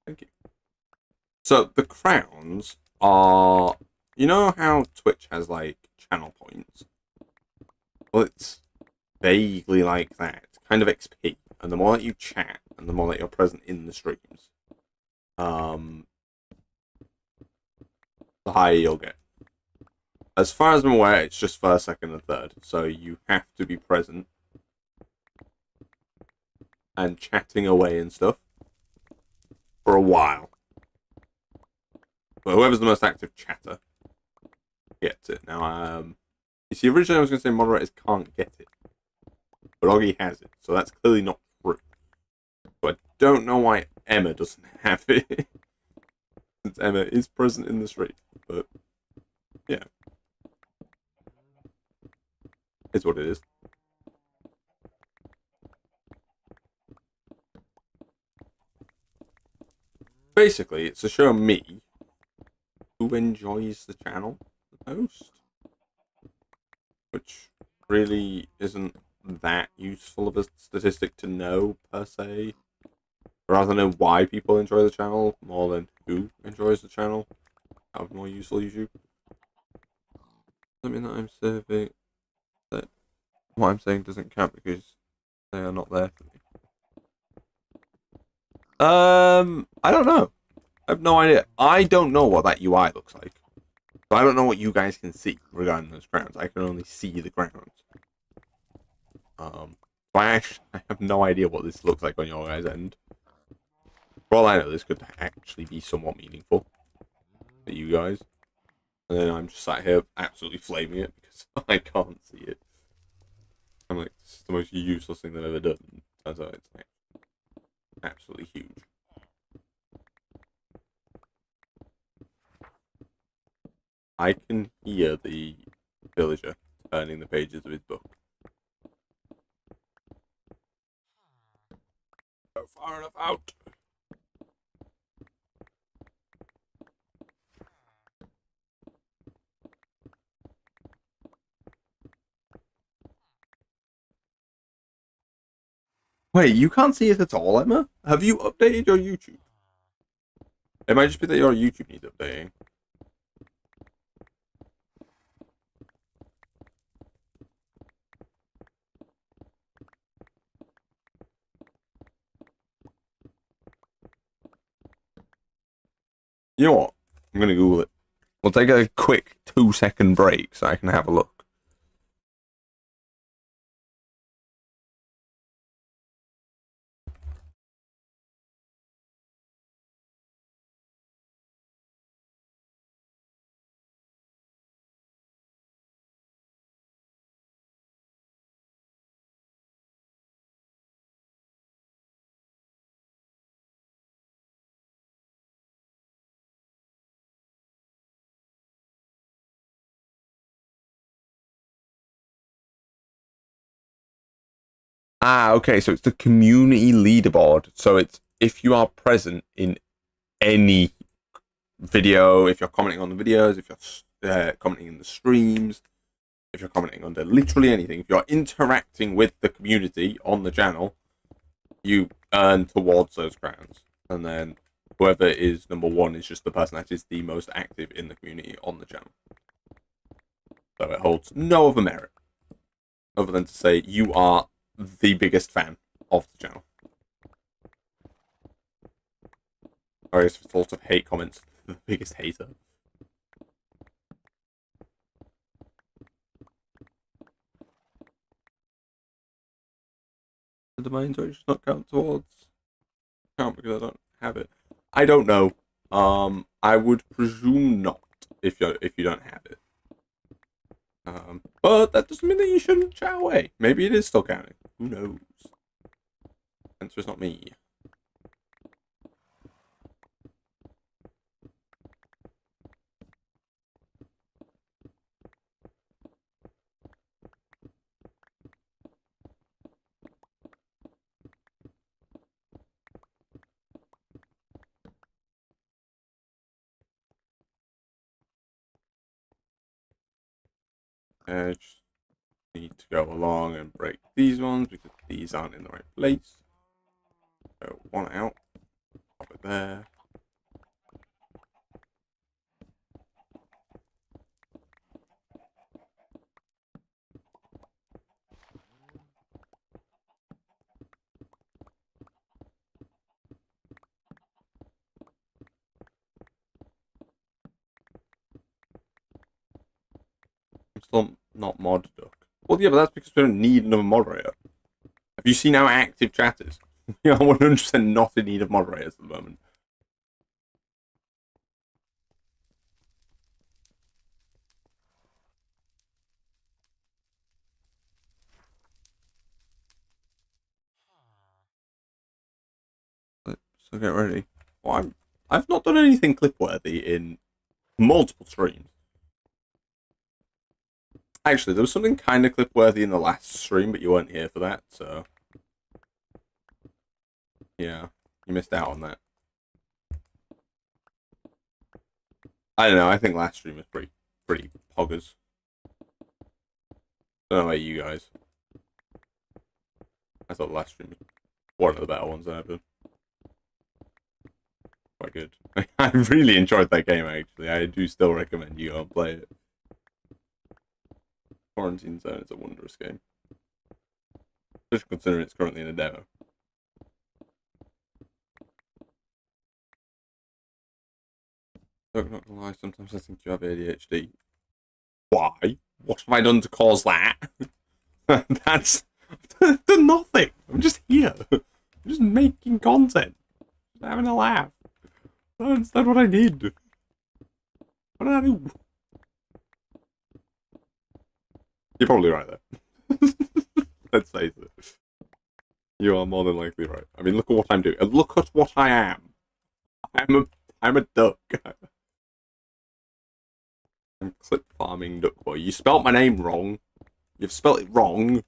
thank you. So the crowns are, you know how Twitch has like channel points? Well, it's vaguely like that. It's kind of XP, and the more that you chat and the more that you're present in the streams, the higher you'll get. As far as I'm aware, it's just first, second, and third, so you have to be present and chatting away and stuff for a while. But whoever's the most active chatter gets it. Now, you see, originally I was going to say moderators can't get it, but Oggy has it, so that's clearly not true. So I don't know why Emma doesn't have it, since Emma is present in the stream, but yeah. It's what it is. Basically, it's to show me who enjoys the channel the most, which really isn't that useful of a statistic to know, per se. Rather than know why people enjoy the channel, more than who enjoys the channel. That would be more useful, YouTube. Does that mean that I'm serving that what I'm saying doesn't count because they are not there for me? I don't know. I have no idea. I don't know what that UI looks like. So I don't know what you guys can see regarding those crowns. I can only see the crowns. So I have no idea what this looks like on your guys' end. For all I know, this could actually be somewhat meaningful for you guys. And then I'm just sat here absolutely flaming it because I can't see it. I'm like, this is the most useless thing that I've ever done. Turns out it's like absolutely huge. I can hear the villager turning the pages of his book. Go far enough out. Wait, you can't see it at all, Emma? Have you updated your YouTube? It might just be that your YouTube needs updating. You know what? I'm gonna Google it. We'll take a quick 2-second break so I can have a look. Ah, okay, so it's the community leaderboard. So it's if you are present in any video, if you're commenting on the videos, if you're commenting in the streams, if you're commenting under literally anything, if you're interacting with the community on the channel, you earn towards those crowns. And then whoever is number one is just the person that is the most active in the community on the channel. So it holds no other merit other than to say you are the biggest fan of the channel. Or I guess it's lots of hate comments, the biggest hater. The domain does not count towards count because I don't have it. I don't know. I would presume not if you don't have it. But that doesn't mean that you shouldn't chat away. Maybe it is still counting. Who knows? Answer is not me. Just need to go along and break these ones because these aren't in the right place. So one out, pop it there. I'm still not mod duck. Well, yeah, but that's because we don't need another moderator. Have you seen how active chat is? We are 100% not in need of moderators at the moment. So get ready. Well, I've not done anything clip-worthy in multiple streams. Actually, there was something kind of clip-worthy in the last stream, but you weren't here for that, so... Yeah, you missed out on that. I don't know, I think last stream was pretty poggers. I don't know about you guys. I thought the last stream was one of the better ones I've done. Quite good. I really enjoyed that game, actually. I do still recommend you go and play it. Quarantine Zone is a wondrous game. Just considering it's currently in a demo. Look, not gonna lie, sometimes I think you have ADHD. Why? What have I done to cause that? That's... I've done nothing. I'm just here. I'm just making content. Just having a laugh. That's what I did. What did I do? You're probably right there. Let's face it. You are more than likely right. I mean, look at what I'm doing. Look at what I am. I'm a duck. I'm clip farming duck boy. You spelt my name wrong. You've spelt it wrong.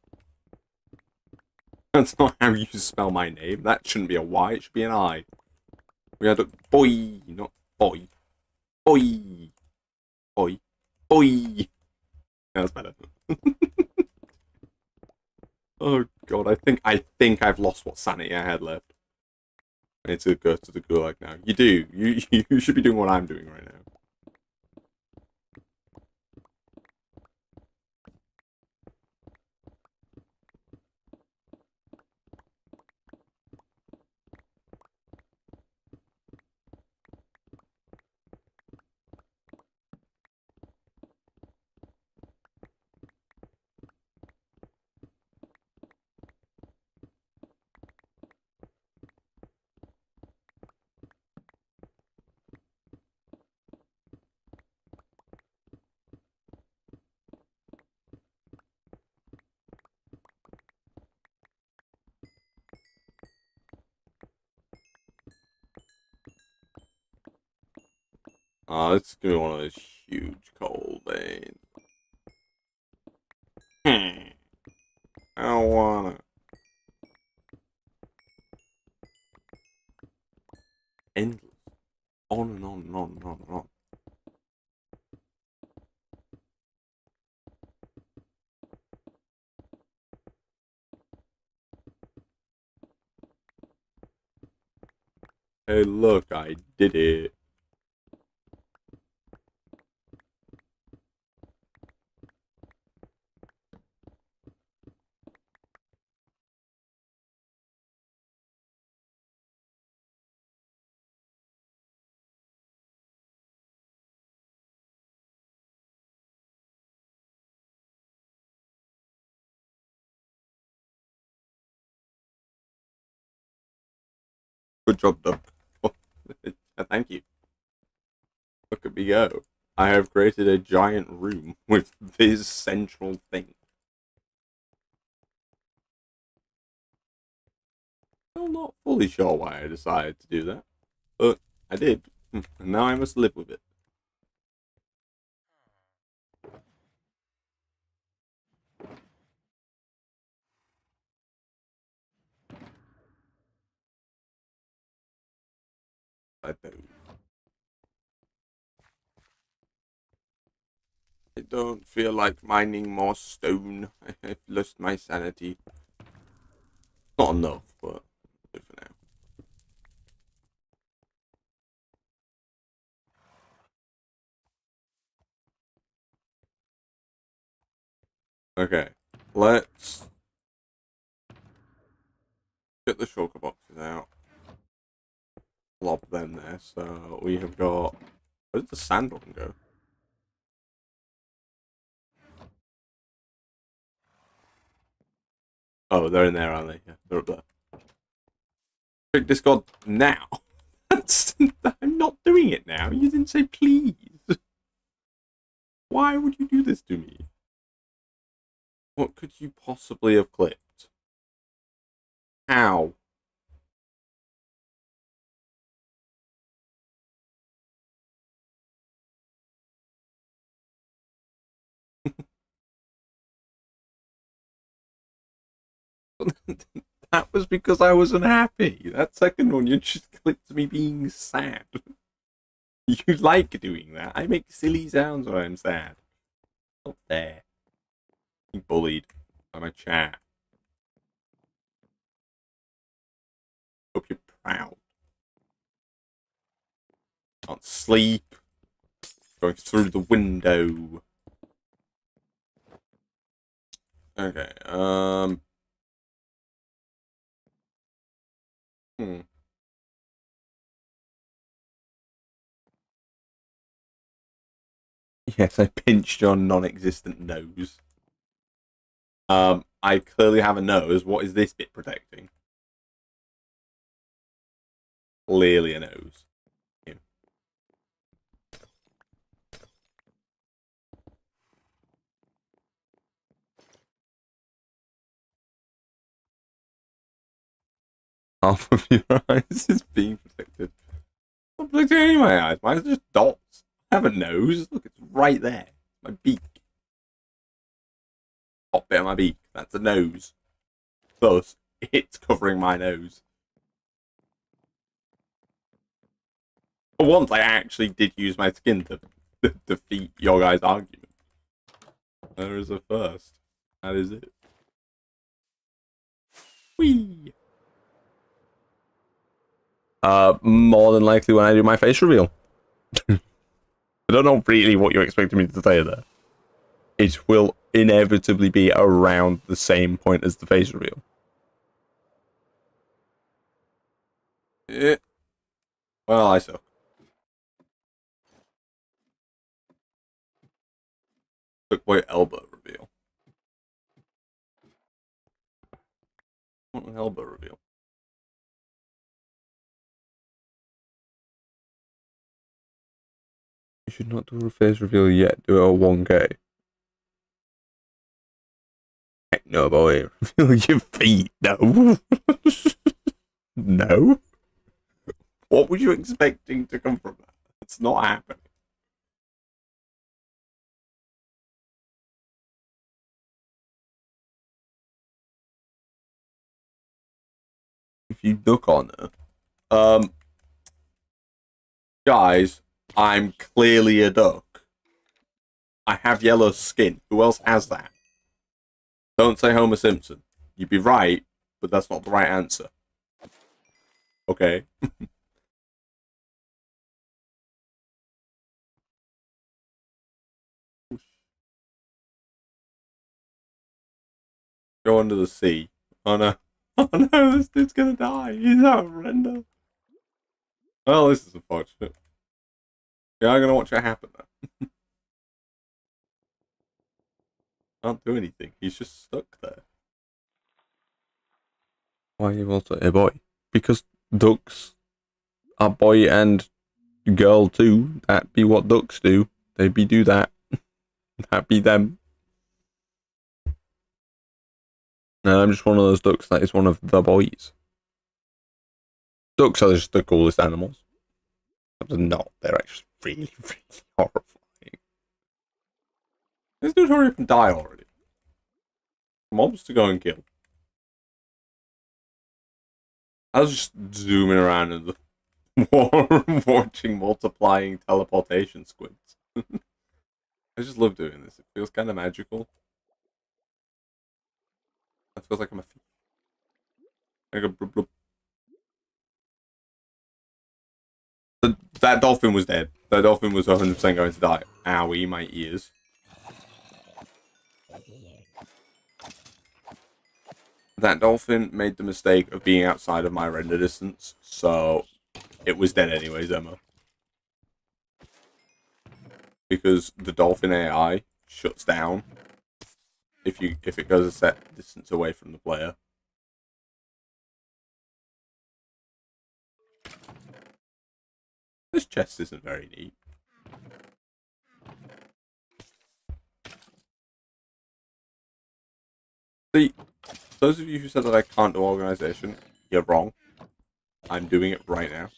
That's not how you spell my name. That shouldn't be a Y. It should be an I. We are duck boy, not boy. Boy. Boy. Boy. That's better. Oh god, I think I've lost what sanity I had left. I need to go to the gulag now. You do. You should be doing what I'm doing right now. Oh, this is gonna be one of those huge coal veins. I don't wanna. Endless. On and on and on and on and on. Hey, look, I did it. Good job, Duck. Oh, thank you. Look at me go. I have created a giant room with this central thing. Still not fully sure why I decided to do that, but I did, and now I must live with it. I do. don't feel like mining more stone. I've lost my sanity. Not enough, but good for now. Okay, let's get the shulker boxes out. Lob them there. So we have got. Where did the sand one go? Oh, they're in there, aren't they? Yeah, they're up there. Click Discord now. I'm not doing it now. You didn't say please. Why would you do this to me? What could you possibly have clipped? How? That was because I was unhappy. That second one, you just clipped me being sad. You like doing that. I make silly sounds when I'm sad. Not fair. Being bullied by my chat. Hope you're proud. Can't sleep. Going through the window. Okay, Yes, I pinched your non-existent nose. I clearly have a nose. What is this bit protecting? Clearly a nose. Yeah. Half of your eyes is being protected. I'm not protecting any of my eyes. Mine's just dots. I have a nose. Look, it's right there. My beak. Top bit of my beak. That's a nose. Thus, it's covering my nose. For once, I actually did use my skin to defeat your guys' argument. There is a first. That is it. Whee! More than likely when I do my face reveal. I don't know really what you're expecting me to say there. It will inevitably be around the same point as the face reveal. Yeah. Well, I suck. Quick boy elbow reveal. What an elbow reveal. You should not do a face reveal yet. Do it at 1K. Heck no, boy. Reveal your feet. No. No. What were you expecting to come from that? It's not happening. If you duck on her, guys, I'm clearly a duck. I have yellow skin. Who else has that? Don't say Homer Simpson. You'd be right, but that's not the right answer. Okay. Go under the sea. Oh no. Oh no, this dude's gonna die. He's out of render. Well, this is unfortunate. Yeah, I'm gonna watch it happen now. Can't do anything. He's just stuck there. Why are you also a boy? Because ducks are boy and girl too. That be what ducks do. They be do that. That be them. And I'm just one of those ducks that is one of the boys. Ducks are just the coolest animals. They're not. They're actually really, really horrifying. This dude hurry up and die already. Mobs to go and kill. I was just zooming around in the watching multiplying teleportation squids. I just love doing this. It feels kind of magical. It feels like I'm a fish. I go blub, blub. That dolphin was dead. That dolphin was 100% going to die. Owie, my ears. That dolphin made the mistake of being outside of my render distance, so it was dead anyways, Emma. Because the dolphin AI shuts down if it goes a set distance away from the player. This chest isn't very neat. See, those of you who said that I can't do organization, you're wrong. I'm doing it right now.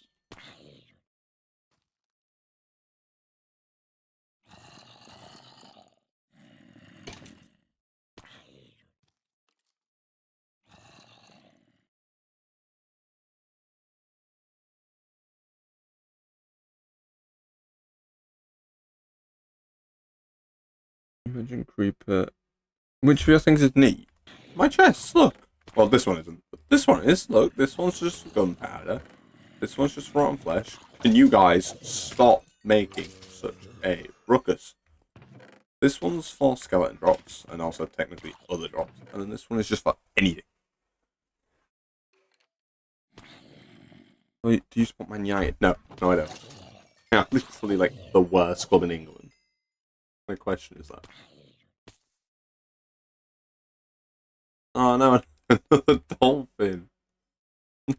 Imagine creeper. Which of your things is neat? My chest, look. Well, this one isn't. But this one is. Look, this one's just gunpowder. This one's just rotten flesh. Can you guys stop making such a ruckus? This one's for skeleton drops, and also technically other drops. And then this one is just for anything. Wait, do you spot Man United? No, no I don't. Yeah, literally like the worst club in England. My question is that. Oh no, another dolphin.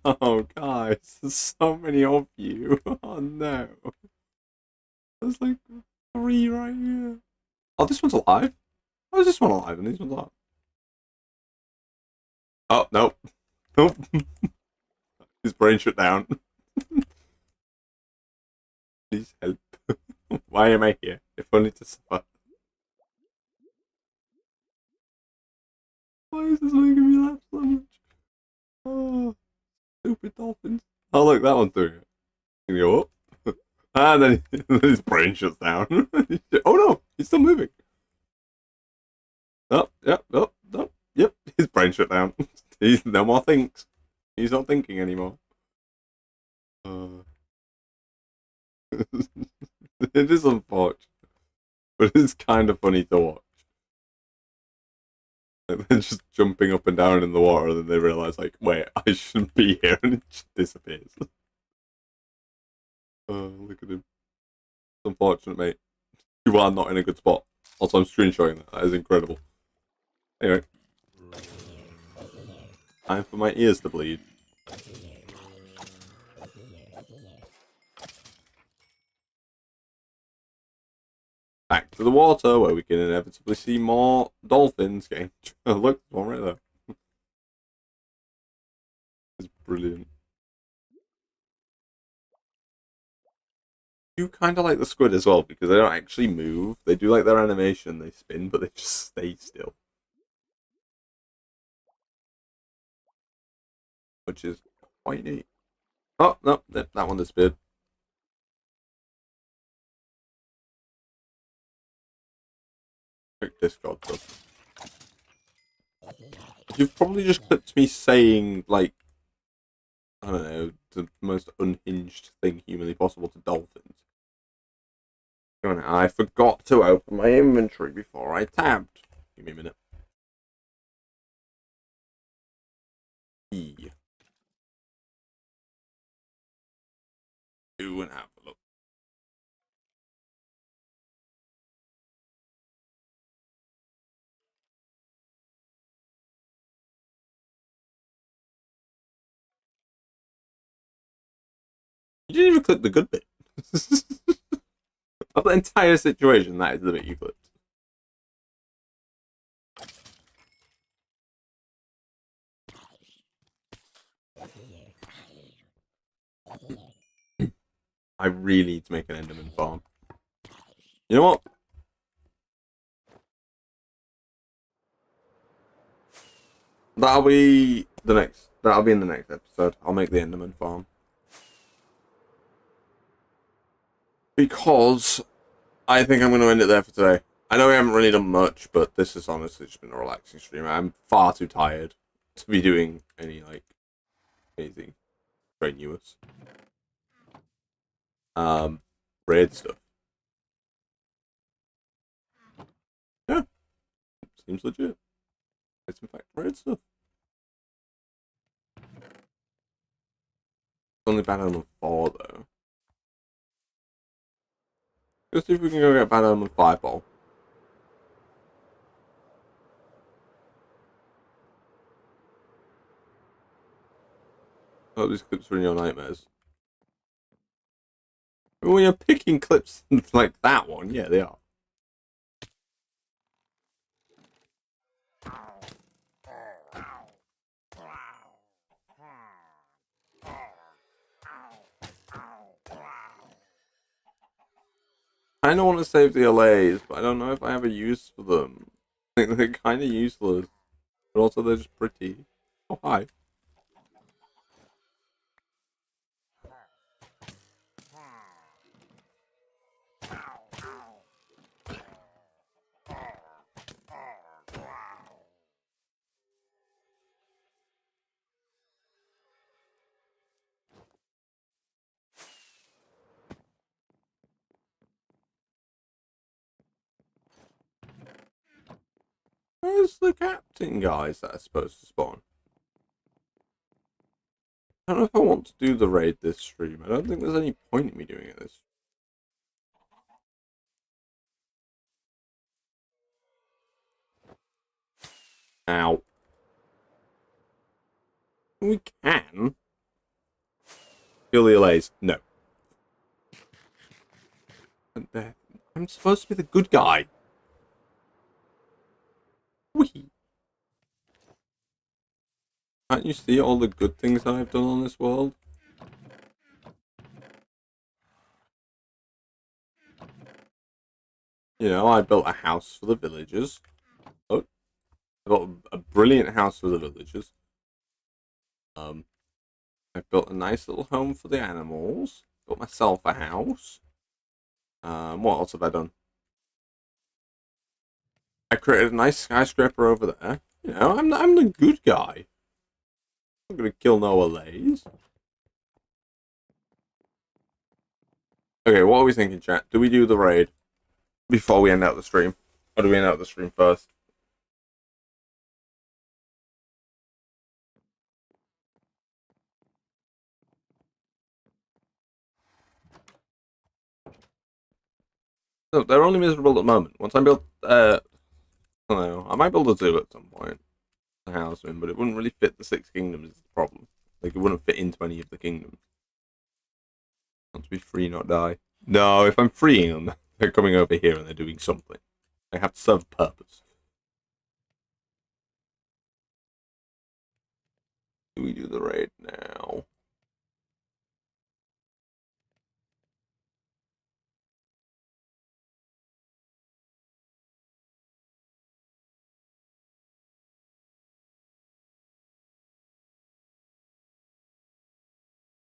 No, guys, there's so many of you. Oh no. There's like 3 right here. Oh, this one's alive? How is this one alive and this one's alive? Oh, no. Nope. His brain shut down. Please help. Why am I here? If only to suffer. Why is this making me laugh so much? Oh, stupid dolphins. Oh, look, that one's doing it. Can you go up? And then his brain shuts down. Oh no, he's still moving. Oh, yep, oh, oh, yep, his brain shut down. He's no more thinks. He's not thinking anymore. It is unfortunate, but it's kind of funny to watch. Like, they're just jumping up and down in the water, and then they realise, like, wait, I shouldn't be here, and it just disappears. Look at him. It's unfortunate, mate. You are not in a good spot. Also, I'm screenshotting that. That is incredible. Anyway. Time for my ears to bleed. Back to the water, where we can inevitably see more dolphins getting... Look, there's one right there. It's brilliant. You kind of like the squid as well, because they don't actually move. They do like their animation, they spin, but they just stay still. Which is quite neat. Oh, no, that one disappeared. Quick Discord stuff. You've probably just clipped me saying, like, I don't know, the most unhinged thing humanly possible to dolphins. I forgot to open my inventory before I tabbed. Give me a minute. E. Do and have a look. You didn't even clip the good bit. Of the entire situation, that is the bit you clipped. I really need to make an Enderman farm. You know what? That'll be in the next episode. I'll make the Enderman farm. Because I think I'm going to end it there for today. I know we haven't really done much, but this has honestly just been a relaxing stream. I'm far too tired to be doing any, like, anything strenuous. Raid stuff. Yeah, seems legit. It's in fact raid stuff. It's only bad element 4, though. Let's see if we can go get bad element 5 ball. I hope these clips are in your nightmares. When you're picking clips like that one, yeah, they are. I don't want to save the LAs, but I don't know if I have a use for them. I think they're kind of useless, but also they're just pretty. Oh, hi. Where's the captain guys that are supposed to spawn? I don't know if I want to do the raid this stream. I don't think there's any point in me doing it this. Ow. We can. Kill the LAs. No. I'm supposed to be the good guy. Wee. Can't you see all the good things that I've done on this world? You know, I built a house for the villagers. Oh, I built a brilliant house for the villagers. I built a nice little home for the animals. Built myself a house. What else have I done? I created a nice skyscraper over there. You know, I'm the good guy. I'm not gonna kill no LAs. Okay, what are we thinking, chat? Do we do the raid before we end out the stream? Or do we end out the stream first? So they're only miserable at the moment. Once I build, I don't know, I might build a zoo at some point. A house in, but it wouldn't really fit the 6 kingdoms is the problem. Like, it wouldn't fit into any of the kingdoms. I want to be free, not die. No, if I'm freeing them, they're coming over here and they're doing something. They have to serve a purpose. Do we do the raid now?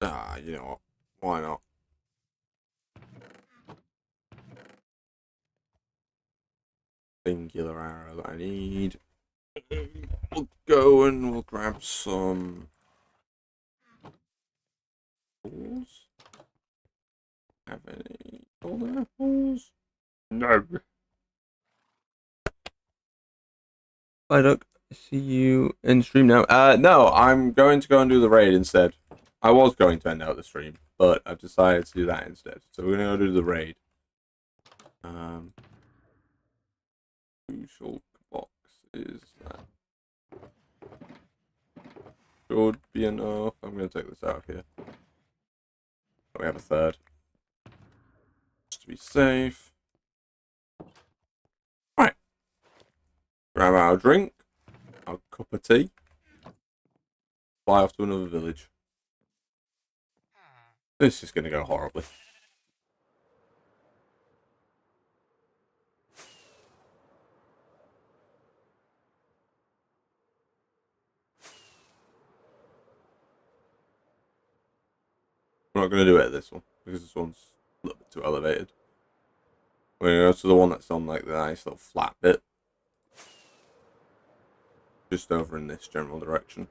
Ah, you know what? Why not? Singular arrow that I need. We'll go and we'll grab some apples. Have any golden apples? No. Bye, Duck. See you in stream now. No, I'm going to go and do the raid instead. I was going to end out the stream, but I've decided to do that instead. So we're gonna go do the raid. Crucial box is that should be enough. I'm gonna take this out here. We have a third. Just to be safe. Right. Grab our drink, our cup of tea. Fly off to another village. This is gonna go horribly. We're not gonna do it at this one because this one's a little bit too elevated. We're going to go to the one that's on like the nice little flat bit. Just over in this general direction.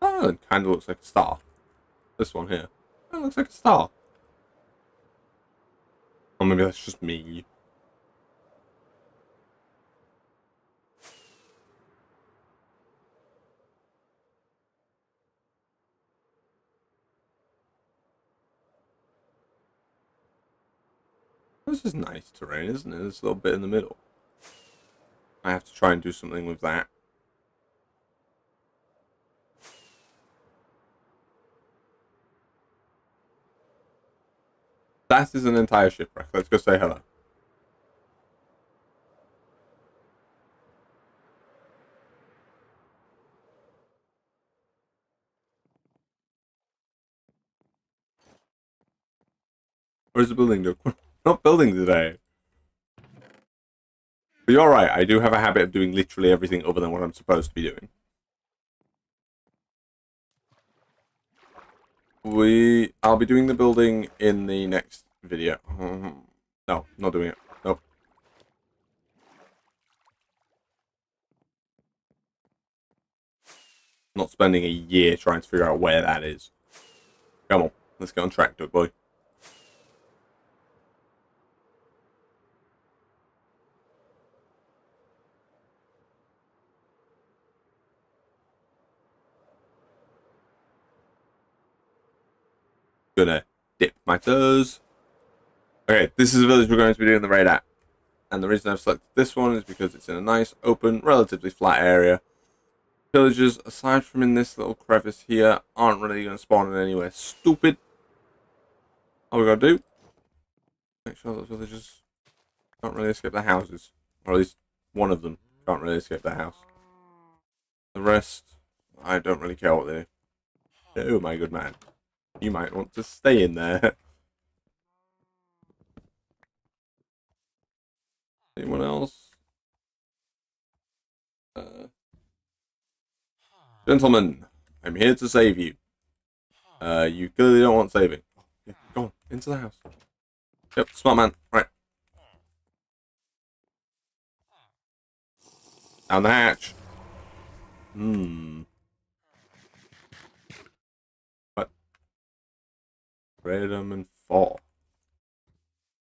Oh, it kind of looks like a star. This one here. It looks like a star. Or maybe that's just me. This is nice terrain, isn't it? This little bit in the middle. I have to try and do something with that. That is an entire shipwreck. Let's go say hello. Where's the building, Duke? We're not building today. But you're right, I do have a habit of doing literally everything other than what I'm supposed to be doing. I'll be doing the building in the next video. No, not doing it. Nope. Not spending a year trying to figure out where that is. Come on, let's get on track, Duck Boy. Gonna dip my toes. Okay, this is the village we're going to be doing the raid at. And the reason I've selected this one is because it's in a nice, open, relatively flat area. Villagers, aside from in this little crevice here, aren't really going to spawn in anywhere stupid. All we got to do, make sure that villagers can't really escape their houses. Or at least one of them can't really escape their house. The rest, I don't really care what they do. Oh, my good man. You might want to stay in there. Anyone else? Gentlemen, I'm here to save you. You clearly don't want saving. Yeah, go on, into the house. Yep, smart man. Right. Down the hatch. What? Freedom and 4.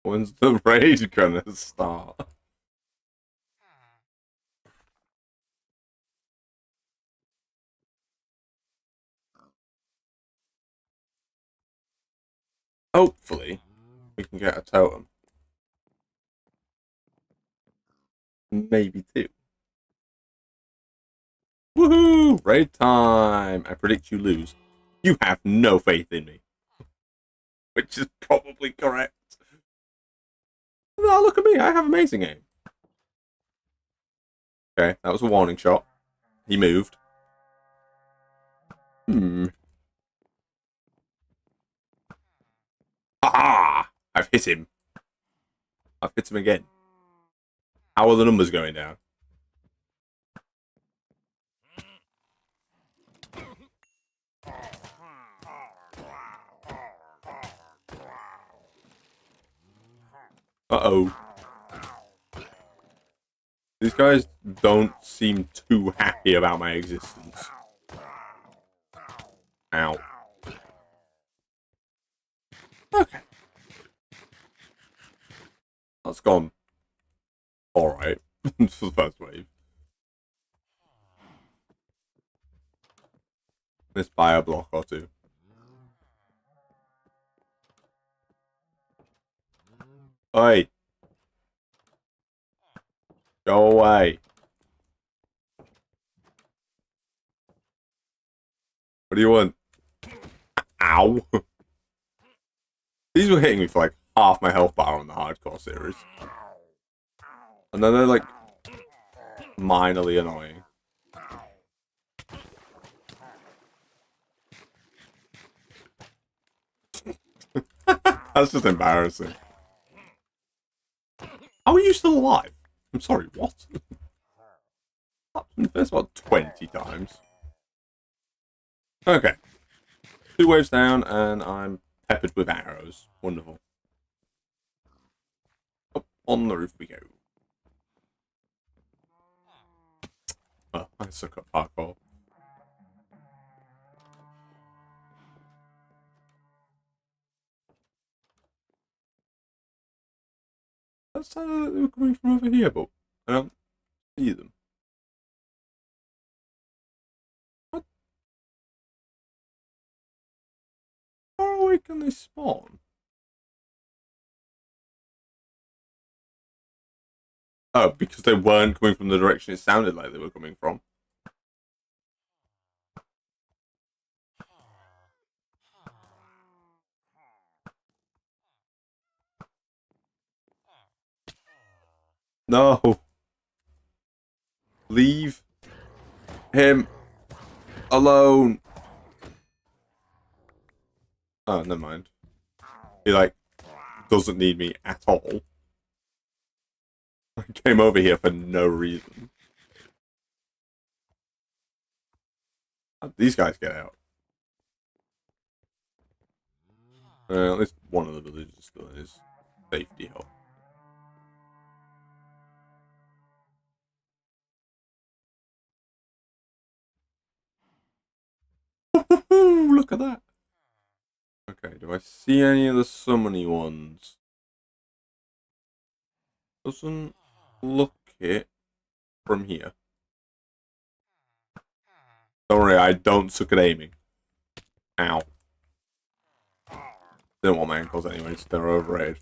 When's the raid gonna start? Hopefully, we can get a totem. Maybe 2. Woohoo! Raid time! I predict you lose. You have no faith in me. Which is probably correct. Oh, look at me, I have amazing aim. Okay, that was a warning shot. He moved. Ah! I've hit him. I've hit him again. How are the numbers going down? Uh-oh. These guys don't seem too happy about my existence. Ow. Okay. That's gone alright for the first wave. Let's buy a block or 2. Oi! Go away. What do you want? Ow. These were hitting me for like half my health bar on the hardcore series. And then they're like minorly annoying. That's just embarrassing. How are you still alive? I'm sorry, what? That's about 20 times. Okay. 2 waves down, and I'm peppered with arrows. Wonderful. on the roof we go. Oh, I suck at parkour. That sounded like they were coming from over here, but I don't see them. What? How far away can they spawn? Oh, because they weren't coming from the direction it sounded like they were coming from. No. Leave him alone. Oh, never mind. He, like, doesn't need me at all. I came over here for no reason. How'd these guys get out? At least one of the villagers still in his safety help. Look at that. Okay, do I see any of the summony ones? Doesn't look it from here. Don't worry, I don't suck at aiming. Ow. Didn't want my ankles anyways, they're overrated.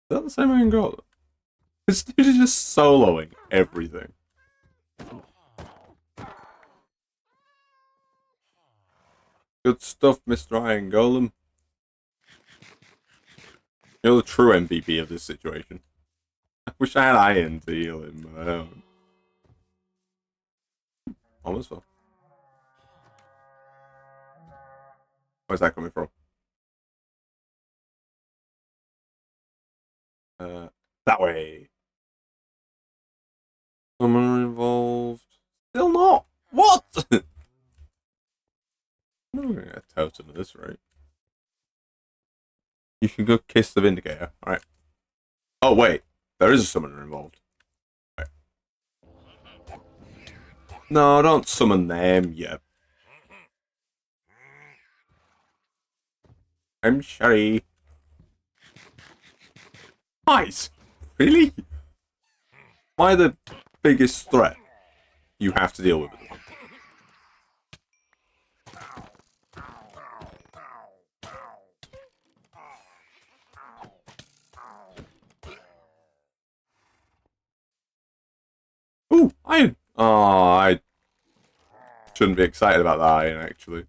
Is that the same angle? This dude is just soloing everything. Good stuff, Mr. Iron Golem. You're the true MVP of this situation. I wish I had iron to heal him, but I don't. Almost fell. Where's that coming from? That way. Someone involved. Still not. What? I'm not gonna get a totem at this rate. You should go kiss the Vindicator. Alright. Oh, wait. There is a summoner involved. Right. No, don't summon them yet. I'm sorry. Nice. Really? Am I the biggest threat you have to deal with? Ooh, iron! Oh, I shouldn't be excited about that iron, actually.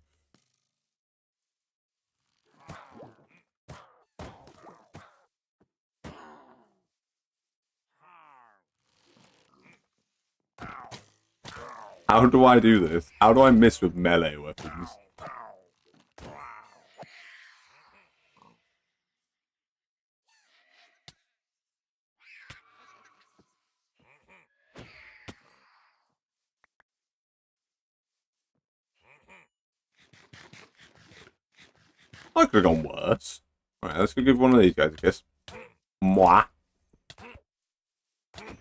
How do I do this? How do I miss with melee weapons? I could have gone worse. Alright, let's go give one of these guys a kiss. Mwah.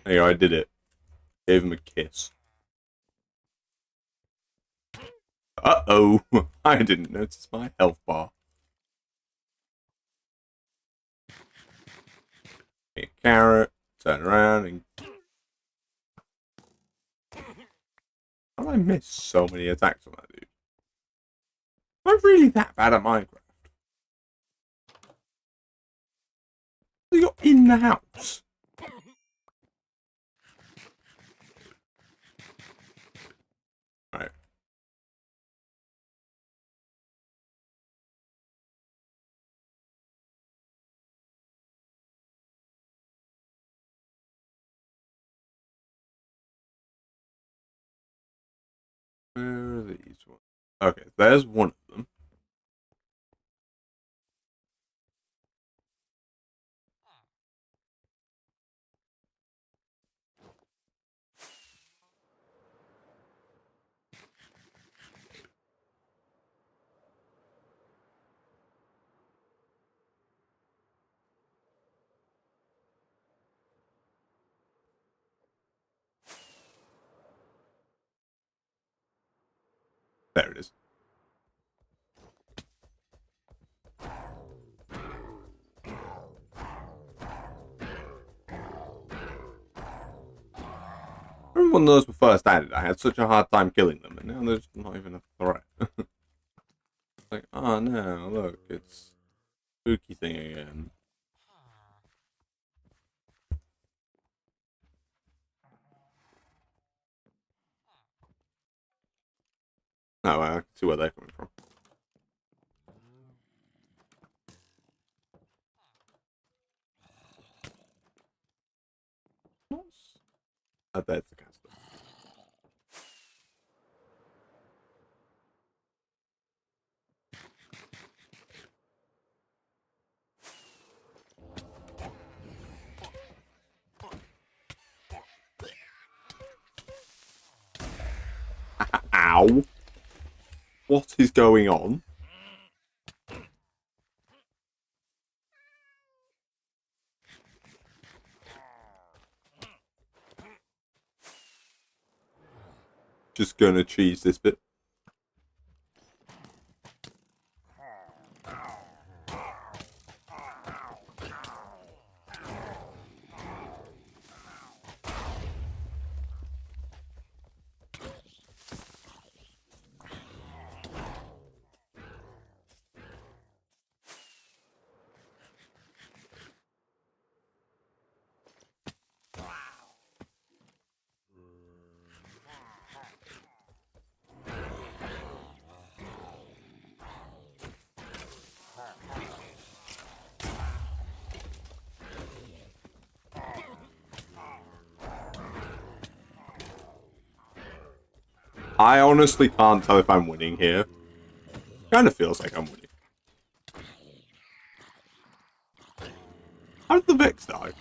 There you go, I did it. Gave him a kiss. Uh-oh. I didn't notice my health bar. Get a carrot, turn around, and... How did I miss so many attacks on that dude? Am I really that bad at Minecraft? You're in the house. Alright. one. Okay, there's one of them. There it is. Remember when those were first added, I had such a hard time killing them, and now they're just not even a threat. Like, oh no, look, it's spooky thing again. No, I can see where they're coming from. I bet it's a caster. Ow! What is going on? Just gonna cheese this bit. I honestly can't tell if I'm winning here. Kind of feels like I'm winning. How did the Vex die?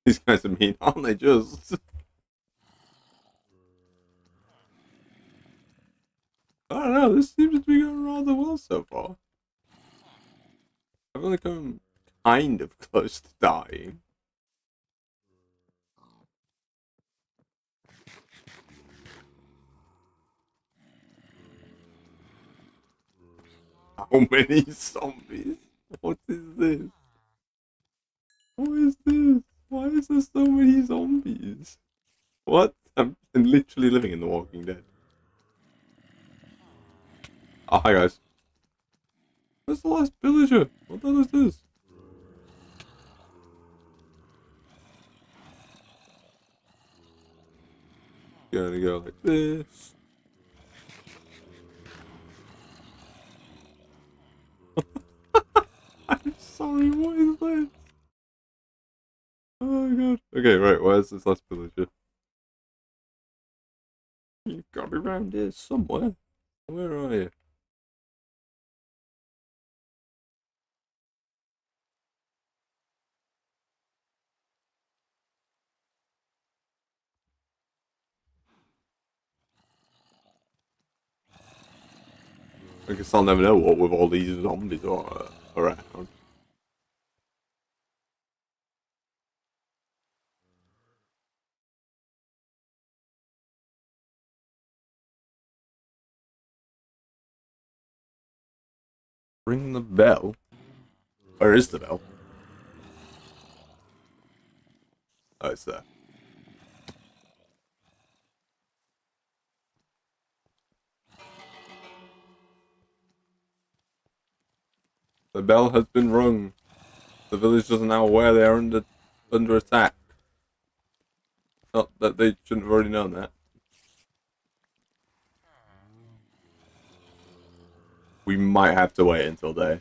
These guys are mean, aren't they? Just. I don't know, this seems to be going rather well so far. I've only come kind of close to dying. How many zombies? What is this? What is this? Why is there so many zombies? What? I'm literally living in The Walking Dead. Oh, hi guys. Where's the last villager? What the hell is this? Gonna go like this. I'm sorry, what is this? Oh my god. Okay, right, where's this last villager? You've got to be around here somewhere. Where are you? I guess I'll never know what with all these zombies around. Ring the bell? Where is the bell? Oh, it's there. The bell has been rung. The villagers are now aware they are under attack. Not that they shouldn't have already known that. We might have to wait until day.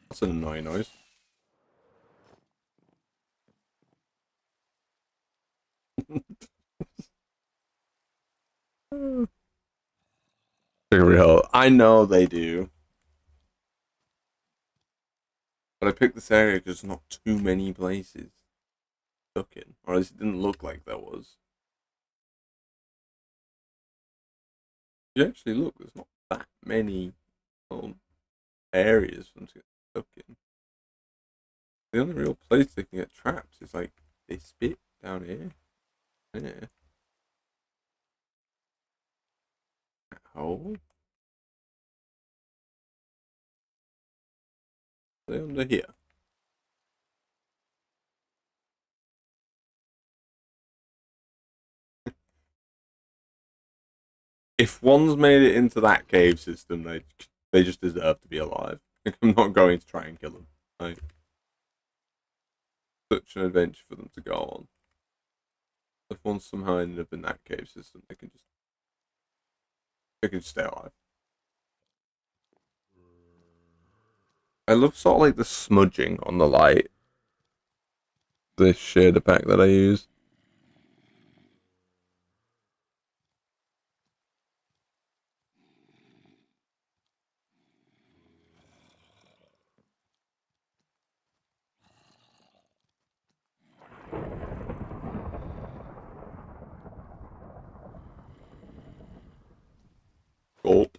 That's an annoying noise. I know they do. But I picked this area because there's not too many places stuck in. Or at least it didn't look like there was. You actually look, there's not that many areas for them to get stuck in. The only real place they can get trapped is like this bit down here. Yeah. That hole. They're under here. If one's made it into that cave system, they just deserve to be alive. I'm not going to try and kill them. Like, such an adventure for them to go on. If one somehow ended up in that cave system, they can stay alive. I love sort of like the smudging on the light. This shader pack that I use. Gulp.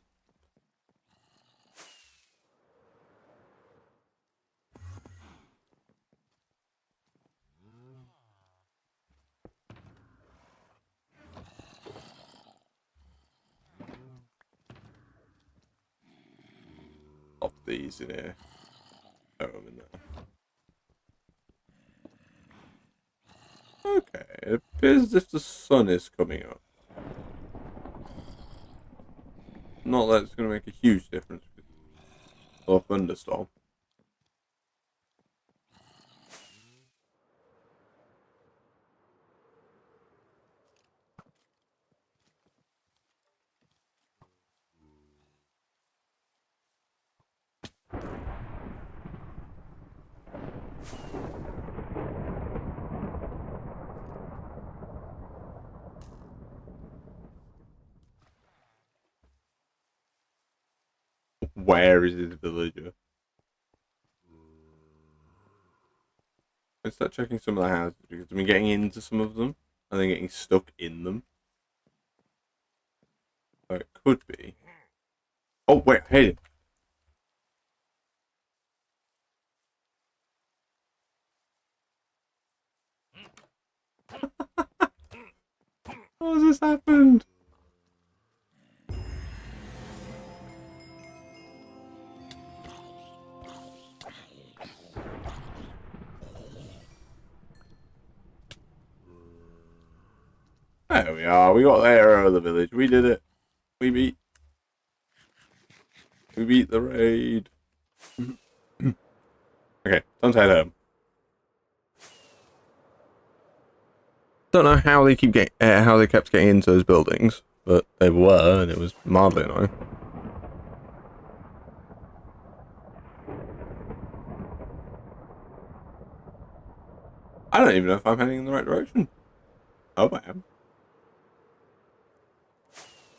Pop these in here. Throw them in there. Okay, it appears as if the sun is coming up. Not that it's going to make a huge difference. Or thunderstorm. Where is his villager? Let's start checking some of the houses because I've been getting into some of them and then getting stuck in them. So it could be. Oh wait, hey. How has this happened? There we are. We got the area of the village. We did it. We beat the raid. Okay, time to head home. Don't know how they kept getting into those buildings, but they were, and it was mildly annoying. I don't even know if I'm heading in the right direction. Oh, I am.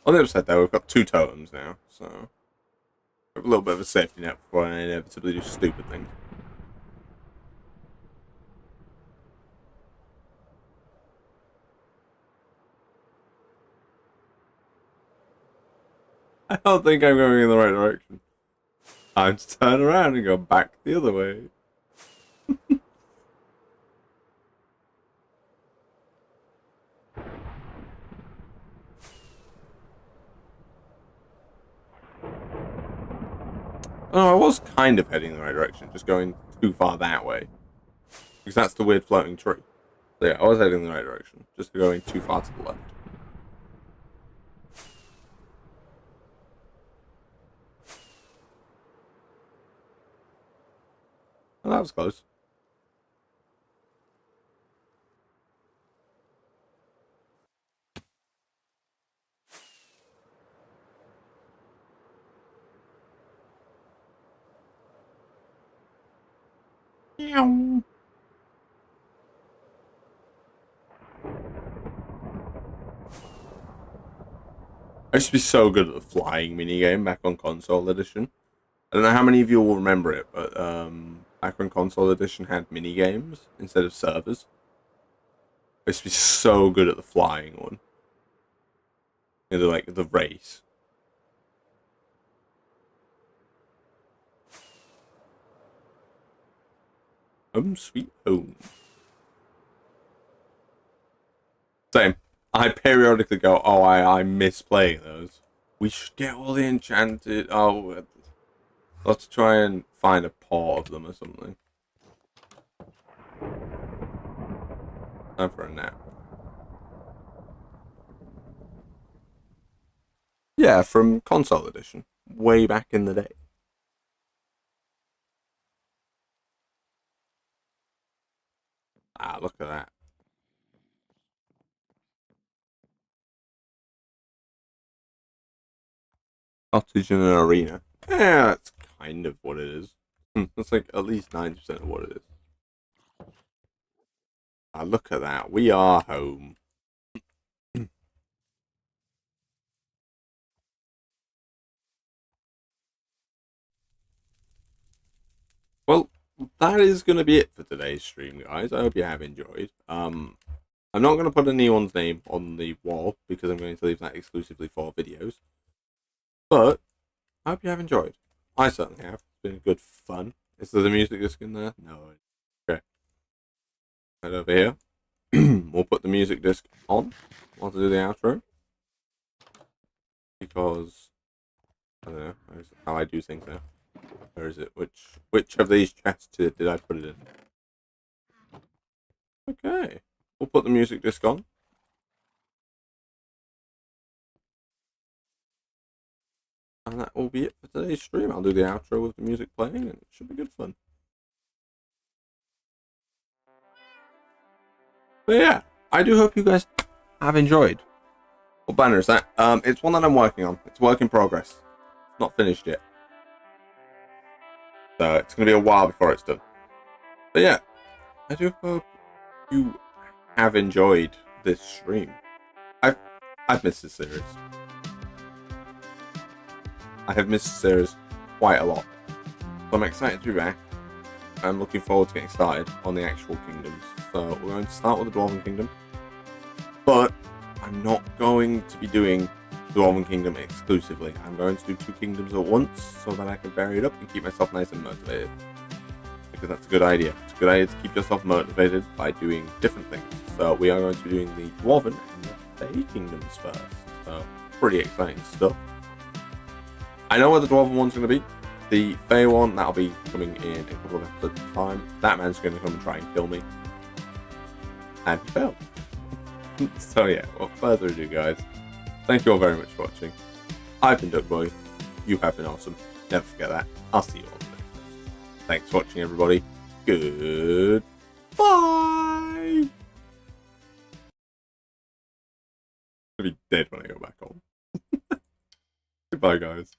On the other side, though, we've got 2 totems now, so we have a little bit of a safety net before I inevitably do stupid things. I don't think I'm going in the right direction. Time to turn around and go back the other way. Oh, I was kind of heading in the right direction, just going too far that way. Because that's the weird floating tree. So yeah, I was heading in the right direction, just going too far to the left. Well, that was close. Meow. I used to be so good at the flying minigame back on console edition. I don't know how many of you will remember it, but back when console edition had minigames instead of servers. I used to be so good at the flying one. You know, like the race. Home sweet home. Same. I periodically go, oh, I miss playing those. We should get all the enchanted. Oh, let's try and find a pot of them or something. Time for a nap. Yeah, from console edition, way back in the day. Ah, look at that. Cottage in an arena. Yeah, that's kind of what it is. That's like at least 90% of what it is. Ah, look at that. We are home. Well, that is going to be it for today's stream, guys. I hope you have enjoyed. I'm not going to put anyone's name on the wall because I'm going to leave that exclusively for videos. But I hope you have enjoyed. I certainly have. It's been good fun. Is there the music disc in there? No. Okay. Right over here. We'll put the music disc on while to do the outro. Because I don't know how I do things now. Where is it? Which of these chests did I put it in? Okay. We'll put the music disc on. And that will be it for today's stream. I'll do the outro with the music playing and it should be good fun. But yeah, I do hope you guys have enjoyed. What banner is that? It's one that I'm working on. It's work in progress. It's not finished yet. So it's going to be a while before it's done. But yeah, I do hope you have enjoyed this stream. I've missed this series. I have missed the series quite a lot. So I'm excited to be back. I'm looking forward to getting started on the actual kingdoms. So we're going to start with the Dwarven Kingdom. But I'm not going to be doing the Dwarven Kingdom exclusively. I'm going to do 2 kingdoms at once so that I can vary it up and keep myself nice and motivated. Because that's a good idea. It's a good idea to keep yourself motivated by doing different things. So we are going to be doing the Dwarven and the Fey Kingdoms first. So pretty exciting stuff. I know where the Dwarven one's going to be. The Fey one, that'll be coming in a couple of episodes at a time. That man's going to come and try and kill me. And he failed. So yeah, without further ado, guys, thank you all very much for watching. I've been Duckboy. You have been awesome. Never forget that. I'll see you all next time. Thanks for watching, everybody. Goodbye. I'll be dead when I go back home. Goodbye, guys.